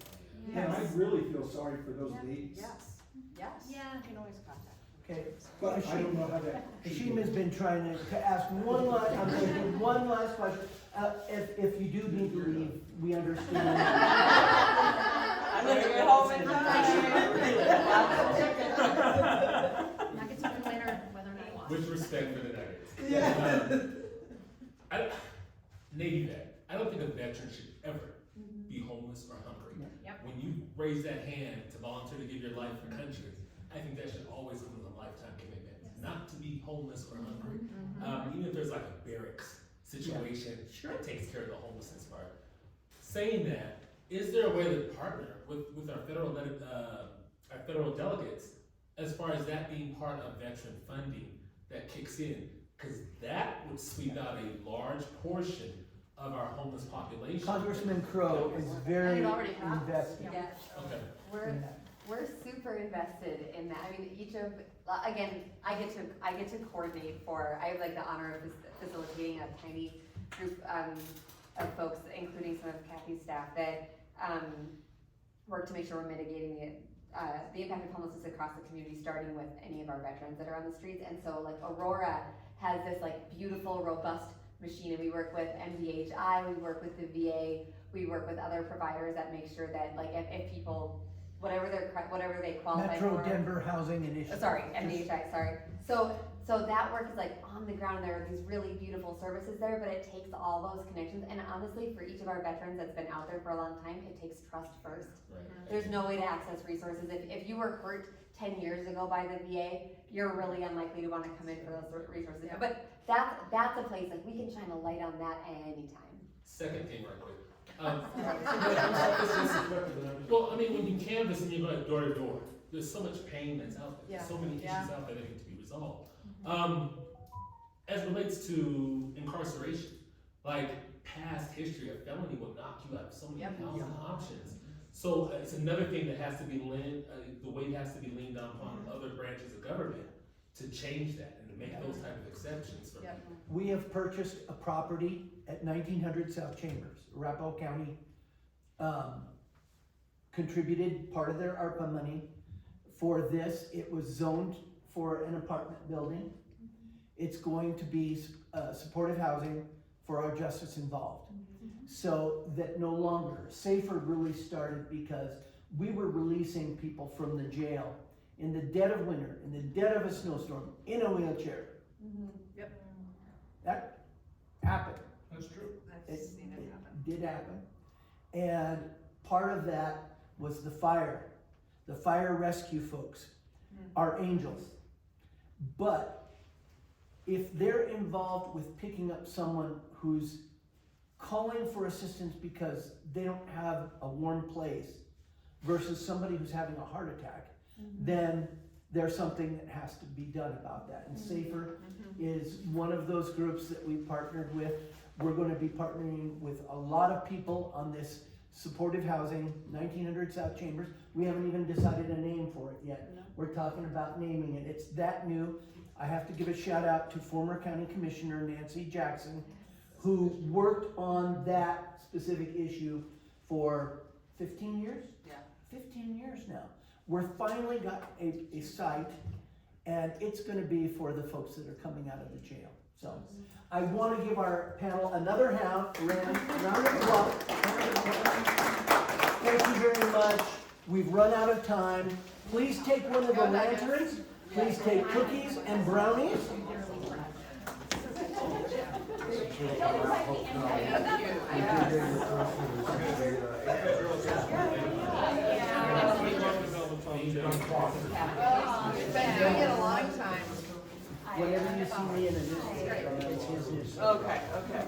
And I really feel sorry for those babies. Yes, Yes. you can always contact them. Okay, But I don't know how that. Hashim has been trying to ask one last, I'm going to do one last question. If you do need to leave, we understand. I'm gonna go home in Not get to later whether or not you want. With respect for the nuggets. Navy vet, I don't think a veteran should ever be homeless or hungry. Yep. When you raise that hand to volunteer to give your life for country, I think that should always come with a lifetime commitment, not to be homeless or hungry. Even if there's like a barracks situation that takes care of the homelessness part. Saying that, is there a way to partner with our federal delegates as far as that being part of veteran funding that kicks in? Because that would sweep out a large portion of our homeless population. Congressman Crow is very And it already happens. invested. Yes, Okay. we're super invested in that. I mean, again, I get to coordinate I have like the honor of facilitating a tiny group of folks, including some of Kathy's staff, that work to make sure we're mitigating the impact of homelessness across the community, starting with any of our veterans that are on the streets. And so like Aurora has this like beautiful, robust machine, and we work with MDHI, we work with the VA, we work with other providers that make sure that like if people, whatever they qualify Metro for. Denver Housing Initiative. Sorry, MDHI, sorry. So that work is like on the ground. There are these really beautiful services there, but it takes all those connections. And honestly, for each of our veterans that's been out there for a long time, it takes trust first. Right. There's no way to access resources. If you were hurt 10 years ago by the VA, you're really unlikely to want to come in for those resources. Yeah. But that's a place, like we can shine a light on that anytime. Second thing right quick. Well, I mean, when you canvass and you go door to door, there's so much pain that's out there. There's so many issues out there that need to be resolved. As relates to incarceration, like past history, a felony will knock you out of so many Yep. housing options. So it's another thing that has to be the weight has to be leaned upon other branches of government to change that and to make those type of exceptions for Yep. people. We have purchased a property at 1900 South Chambers. Arapahoe County contributed part of their ARPA money for this. It was zoned for an apartment building. It's going to be supportive housing for our justice involved. So that no longer, SAFER really started because we were releasing people from the jail in the dead of winter, in the dead of a snowstorm, in a wheelchair. Yep. That happened. That's true. I've seen it happen. Did happen. And part of that was the fire rescue folks, our angels. But if they're involved with picking up someone who's calling for assistance because they don't have a warm place versus somebody who's having a heart attack, then there's something that has to be done about that. And SAFER is one of those groups that we partnered with. We're going to be partnering with a lot of people on this supportive housing, 1900 South Chambers. We haven't even decided a name for it yet. No. We're talking about naming it. It's that new. I have to give a shout out to former County Commissioner Nancy Jackson, who worked on that specific issue for 15 years? Yeah. 15 years now. We're finally got a site, and it's gonna be for the folks that are coming out of the jail. So, I wanna give our panel another round of applause. Thank you very much. We've run out of time. Please take one of the lanterns. Please take cookies and brownies. It's been doing it a long time. Whenever you see me in a newspaper, it's his news. Okay, okay.